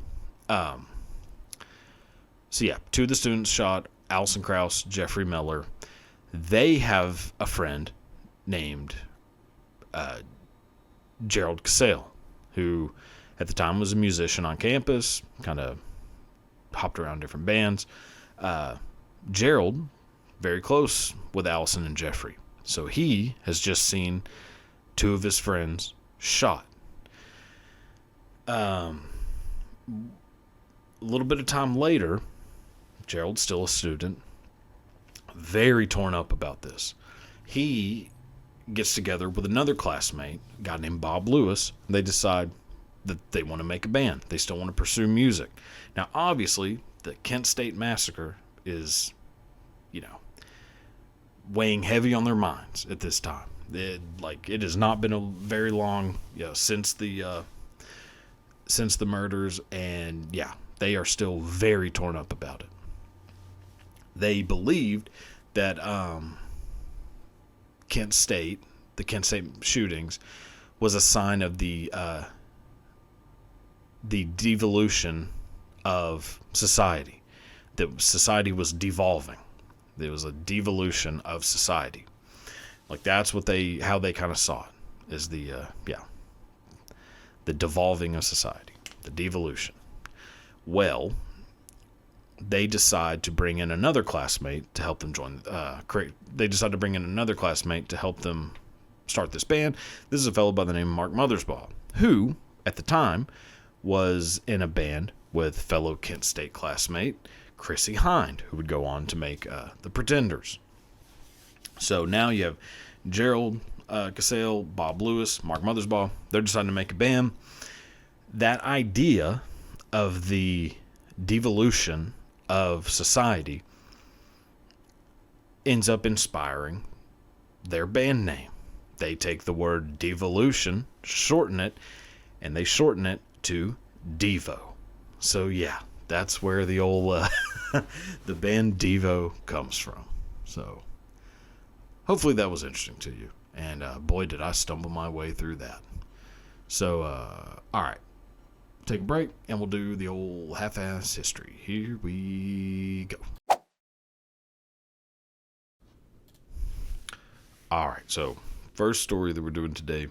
2 of the students shot, Allison Krauss, Jeffrey Miller. They have a friend named Gerald Cassell, who at the time was a musician on campus, kind of hopped around different bands. Gerald, very close with Allison and Jeffrey. So he has just seen 2 of his friends shot. A little bit of time later, Gerald's still a student, very torn up about this. He gets together with another classmate, a guy named Bob Lewis. They decide that they want to make a band. They still want to pursue music. Now, obviously, the Kent State Massacre is, weighing heavy on their minds at this time. It has not been a very long, since the murders, and they are still very torn up about it. They believed that the Kent State shootings was a sign of the devolution of society, that society was devolving. There was a devolution of society. That's how they kind of saw it, is the devolving of society, the devolution. Well, they decide to bring in another classmate to help them join. They decide to bring in another classmate to help them start this band. This is a fellow by the name of Mark Mothersbaugh, who at the time was in a band with fellow Kent State classmate Chrissy Hind, who would go on to make the Pretenders. So now you have Gerald Cassell, Bob Lewis, Mark Mothersbaugh. They're deciding to make a band. That idea of the devolution of society ends up inspiring their band name. They take the word devolution, shorten it, and they shorten it to Devo. So that's where the old the band Devo comes from. So hopefully that was interesting to you, and boy did I stumble my way through that. So all right, take a break and we'll do the old half-ass history. Here we go. All right, so first story that we're doing today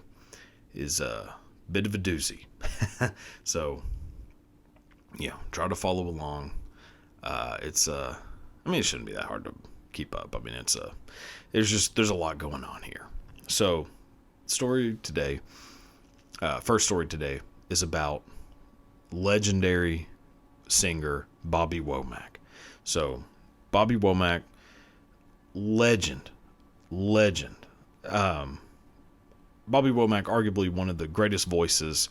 is a bit of a doozy. So try to follow along. It shouldn't be that hard to keep up. There's a lot going on here. So first story today is about legendary singer Bobby Womack. So Bobby Womack, legend. Bobby Womack, arguably one of the greatest voices,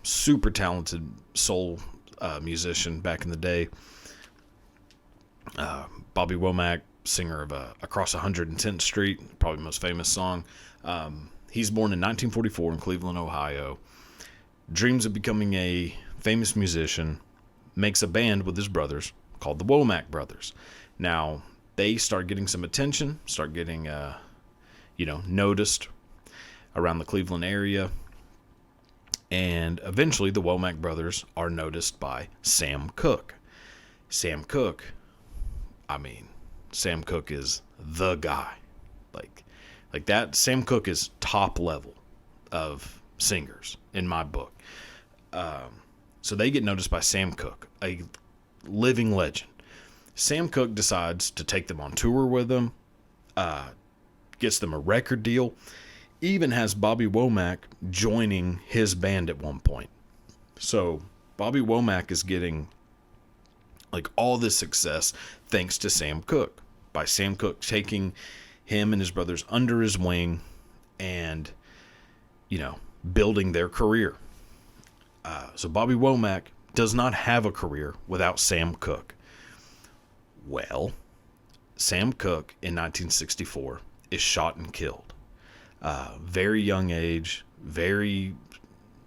super talented soul musician back in the day. Bobby Womack, singer of Across 110th Street, probably the most famous song. He's born in 1944 in Cleveland, Ohio. Dreams of becoming a famous musician, makes a band with his brothers called the Womack Brothers. Now, they start getting some attention, start getting, noticed around the Cleveland area. And eventually the Womack Brothers are noticed by Sam Cooke. Sam Cooke is the guy. Like that, Sam Cooke is top level of singers in my book. So they get noticed by Sam Cooke, a living legend. Sam Cooke decides to take them on tour with him, gets them a record deal, even has Bobby Womack joining his band at one point. So Bobby Womack is getting like all this success thanks to Sam Cooke, by Sam Cooke taking him and his brothers under his wing and, building their career. So Bobby Womack does not have a career without Sam Cooke. Well, Sam Cooke in 1964 is shot and killed. Very young age, very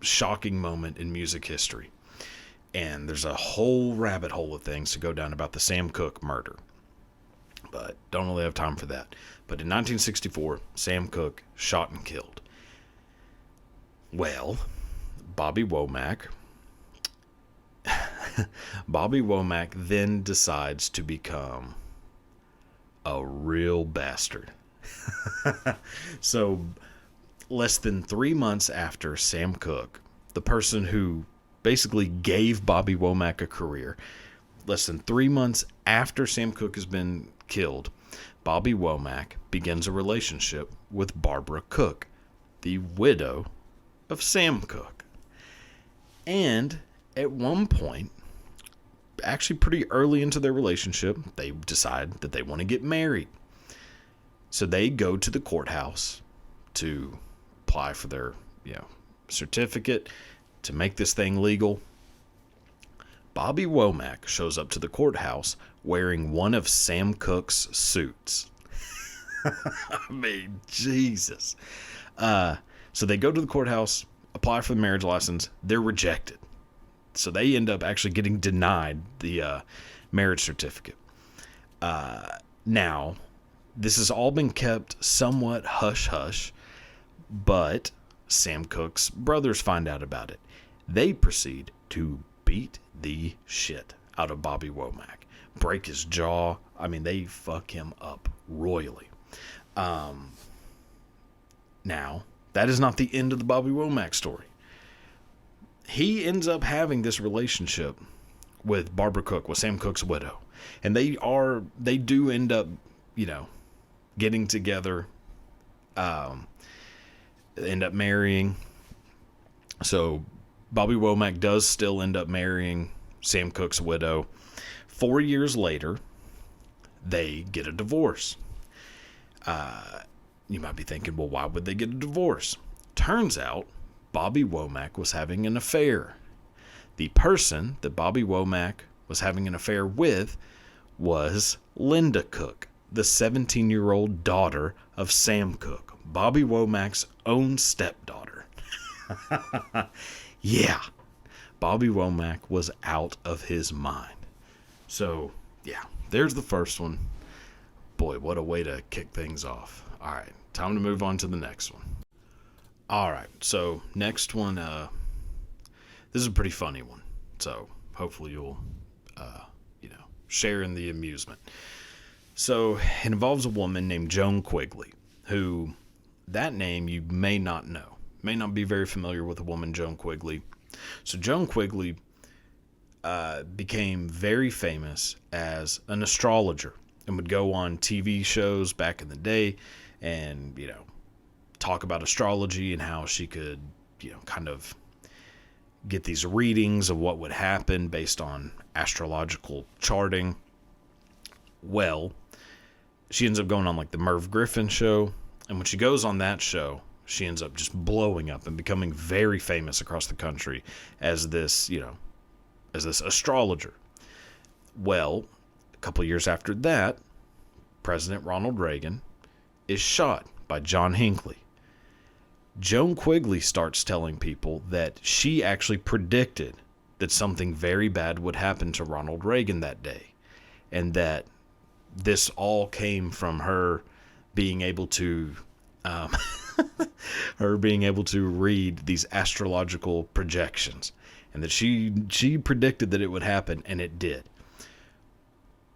shocking moment in music history. And there's a whole rabbit hole of things to go down about the Sam Cooke murder. But don't really have time for that. But in 1964, Sam Cooke shot and killed. Well, Bobby Womack then decides to become a real bastard. So, less than 3 months after Sam Cooke, the person who basically gave Bobby Womack a career, less than 3 months after Sam Cooke has been killed, Bobby Womack begins a relationship with Barbara Cooke, the widow of Sam Cooke. And at one point, actually pretty early into their relationship, they decide that they want to get married. So they go to the courthouse to apply for their, certificate to make this thing legal. Bobby Womack shows up to the courthouse wearing one of Sam Cooke's suits. I mean, Jesus. So they go to the courthouse, apply for the marriage license. They're rejected. So they end up actually getting denied the marriage certificate. Now, this has all been kept somewhat hush-hush, but Sam Cooke's brothers find out about it. They proceed to beat the shit out of Bobby Womack, break his jaw. I mean, they fuck him up royally. Now, that is not the end of the Bobby Womack story. He ends up having this relationship with Barbara Cooke, with Sam Cooke's widow. And they do end up, getting together, end up marrying. So Bobby Womack does still end up marrying Sam Cooke's widow. 4 years later, they get a divorce. You might be thinking, well, why would they get a divorce? Turns out, Bobby Womack was having an affair. The person that Bobby Womack was having an affair with was Linda Cooke, the 17-year-old daughter of Sam Cooke, Bobby Womack's own stepdaughter. Yeah, Bobby Womack was out of his mind. So, yeah, there's the first one. Boy, what a way to kick things off. All right, time to move on to the next one. All right, so next one, this is a pretty funny one. So hopefully you'll, share in the amusement. So it involves a woman named Joan Quigley, who, that name you may not know. May not be very familiar with the woman Joan Quigley. So Joan Quigley became very famous as an astrologer and would go on TV shows back in the day and, talk about astrology and how she could, kind of get these readings of what would happen based on astrological charting. Well, she ends up going on like the Merv Griffin show. And when she goes on that show, she ends up just blowing up and becoming very famous across the country as this, as this astrologer. Well, a couple of years after that, President Ronald Reagan is shot by John Hinckley. Joan Quigley starts telling people that she actually predicted that something very bad would happen to Ronald Reagan that day, and that this all came from her being able to read these astrological projections, and that she predicted that it would happen, and it did.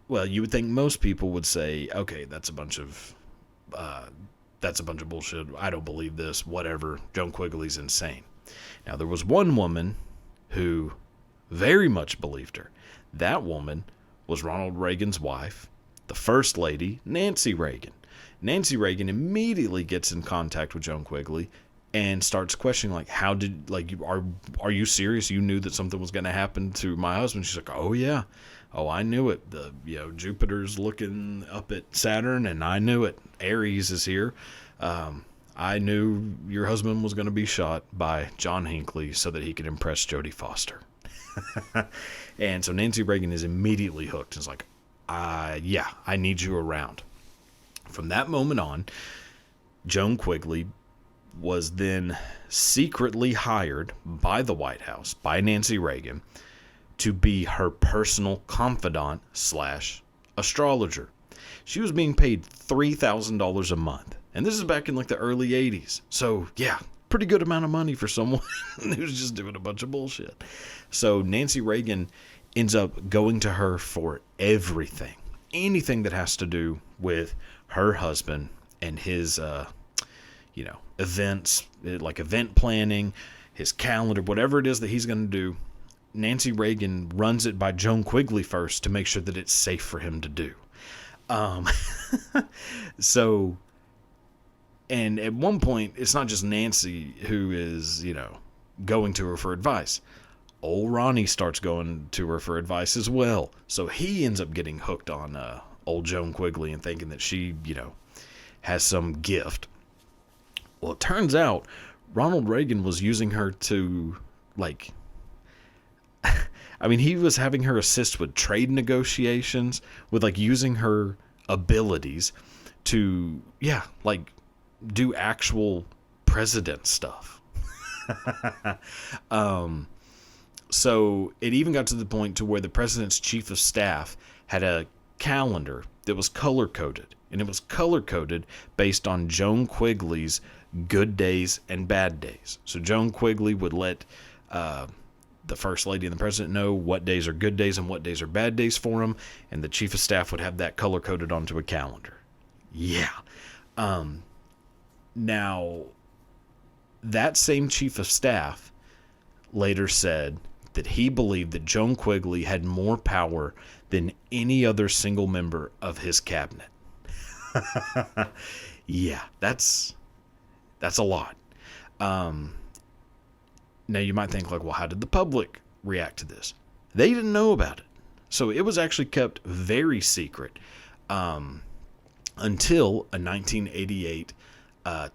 Well, you would think most people would say, okay, that's a bunch of bullshit. I don't believe this, whatever. Joan Quigley's insane. Now, there was one woman who very much believed her. That woman was Ronald Reagan's wife, the First Lady, Nancy Reagan. Nancy Reagan immediately gets in contact with Joan Quigley and starts questioning, like, how did, like, are you serious? You knew that something was going to happen to my husband? She's like, oh, yeah. Oh, I knew it. Jupiter's looking up at Saturn, and I knew it. Aries is here. I knew your husband was going to be shot by John Hinckley so that he could impress Jodie Foster. And so Nancy Reagan is immediately hooked. It's like, yeah, I need you around. From that moment on, Joan Quigley was then secretly hired by the White House, by Nancy Reagan, to be her personal confidant / astrologer. She was being paid $3,000 a month. And this is back in like the early 80s. So, yeah, pretty good amount of money for someone who's just doing a bunch of bullshit. So Nancy Reagan ends up going to her for everything. Anything that has to do with her husband and his, events, like event planning, his calendar, whatever it is that he's going to do. Nancy Reagan runs it by Joan Quigley first to make sure that it's safe for him to do. So, and at one point, it's not just Nancy who is, going to her for advice. Old Ronnie starts going to her for advice as well. So he ends up getting hooked on old Joan Quigley and thinking that she, has some gift. Well, it turns out Ronald Reagan was using her to, he was having her assist with trade negotiations, with, using her abilities to, do actual president stuff. So it even got to the point to where the president's chief of staff had a calendar that was color-coded. And it was color-coded based on Joan Quigley's good days and bad days. So Joan Quigley would let the First Lady and the President know what days are good days and what days are bad days for them. And the Chief of Staff would have that color-coded onto a calendar. Yeah. Now, that same Chief of Staff later said that he believed that Joan Quigley had more power than any other single member of his cabinet. Yeah, that's a lot. Now you might think, well, how did the public react to this? They didn't know about it. So it was actually kept very secret until a 1988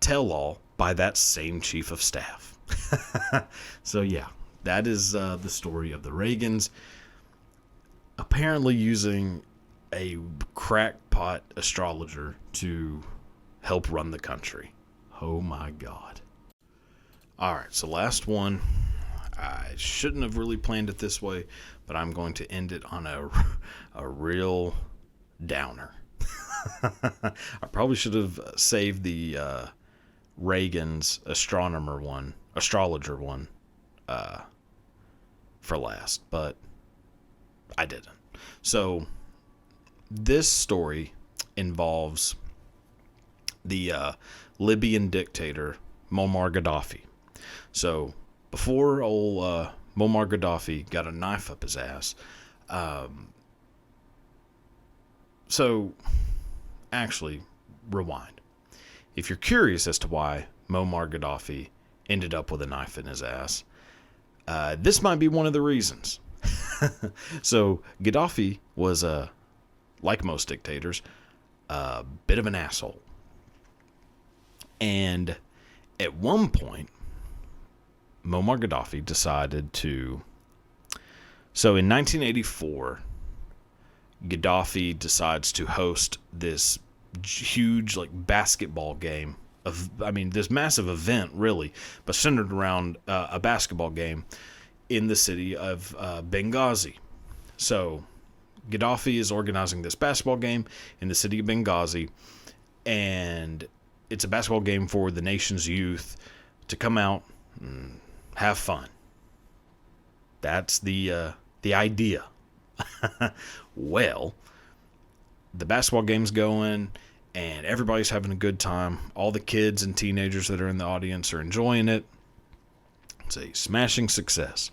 tell-all by that same chief of staff. So yeah, that is the story of the Reagans apparently using a crackpot astrologer to help run the country. Oh my God. All right, so last one. I shouldn't have really planned it this way, but I'm going to end it on a real downer. I probably should have saved the Reagan's astrologer one for last, but I didn't. So this story involves the Libyan dictator Muammar Gaddafi. So before old Muammar Gaddafi got a knife up his ass, so actually rewind. If you're curious as to why Muammar Gaddafi ended up with a knife in his ass, this might be one of the reasons. So Gaddafi was, like most dictators, a bit of an asshole. And at one point, Muammar Gaddafi decided to... So in 1984, Gaddafi decides to host this huge basketball game. This massive event, really, but centered around a basketball game in the city of Benghazi. So Gaddafi is organizing this basketball game in the city of Benghazi, and it's a basketball game for the nation's youth to come out and have fun. That's the idea. Well, the basketball game's going, and everybody's having a good time. All the kids and teenagers that are in the audience are enjoying it. It's a smashing success.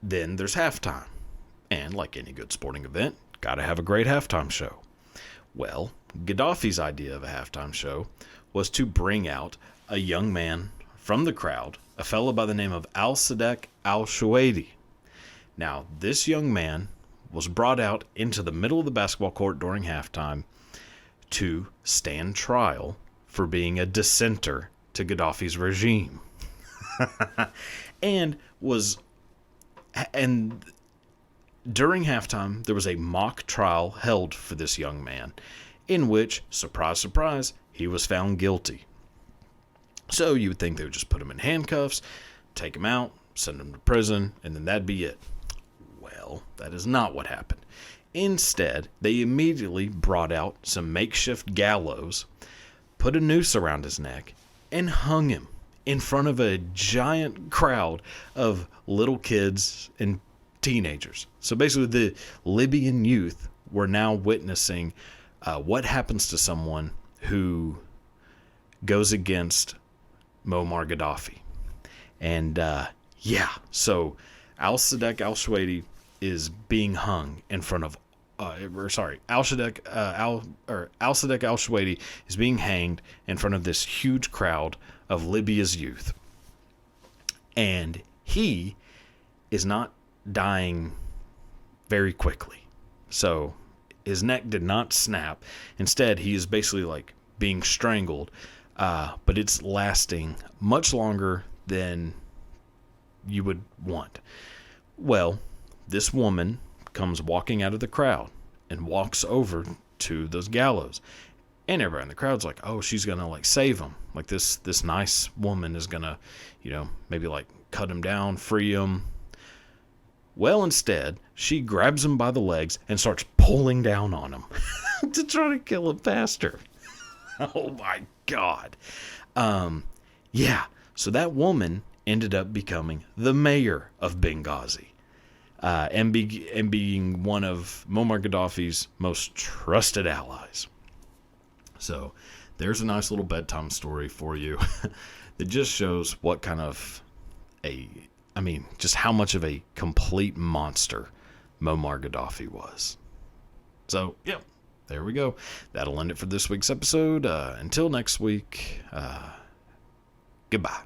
Then there's halftime. And like any good sporting event, gotta have a great halftime show. Well, Gaddafi's idea of a halftime show was to bring out a young man from the crowd, a fellow by the name of Al-Sadek Al-Shuwaidi. Now, this young man was brought out into the middle of the basketball court during halftime to stand trial for being a dissenter to Gaddafi's regime. and during halftime, there was a mock trial held for this young man, in which, surprise, surprise, he was found guilty. So you would think they would just put him in handcuffs, take him out, send him to prison, and then that'd be it. Well, that is not what happened. Instead, they immediately brought out some makeshift gallows, put a noose around his neck, and hung him in front of a giant crowd of little kids and teenagers. So basically, the Libyan youth were now witnessing what happens to someone who goes against Muammar Gaddafi. And so Al-Sadek Al-Shuwaidi is being hung in front of Al-Sadek Al-Shuwaidi is being hanged in front of this huge crowd of Libya's youth. And he is not dying very quickly. So his neck did not snap. Instead, he is basically like being strangled, but it's lasting much longer than you would want. Well, this woman comes walking out of the crowd and walks over to those gallows. And everybody in the crowd's like, oh, she's going to like save him. Like this nice woman is going to, maybe like cut him down, free him. Well, instead, she grabs him by the legs and starts pulling down on him to try to kill him faster. Oh my God. So that woman ended up becoming the mayor of Benghazi. And being one of Muammar Gaddafi's most trusted allies. So there's a nice little bedtime story for you that just shows what kind of just how much of a complete monster Muammar Gaddafi was. So, there we go. That'll end it for this week's episode. Until next week, goodbye.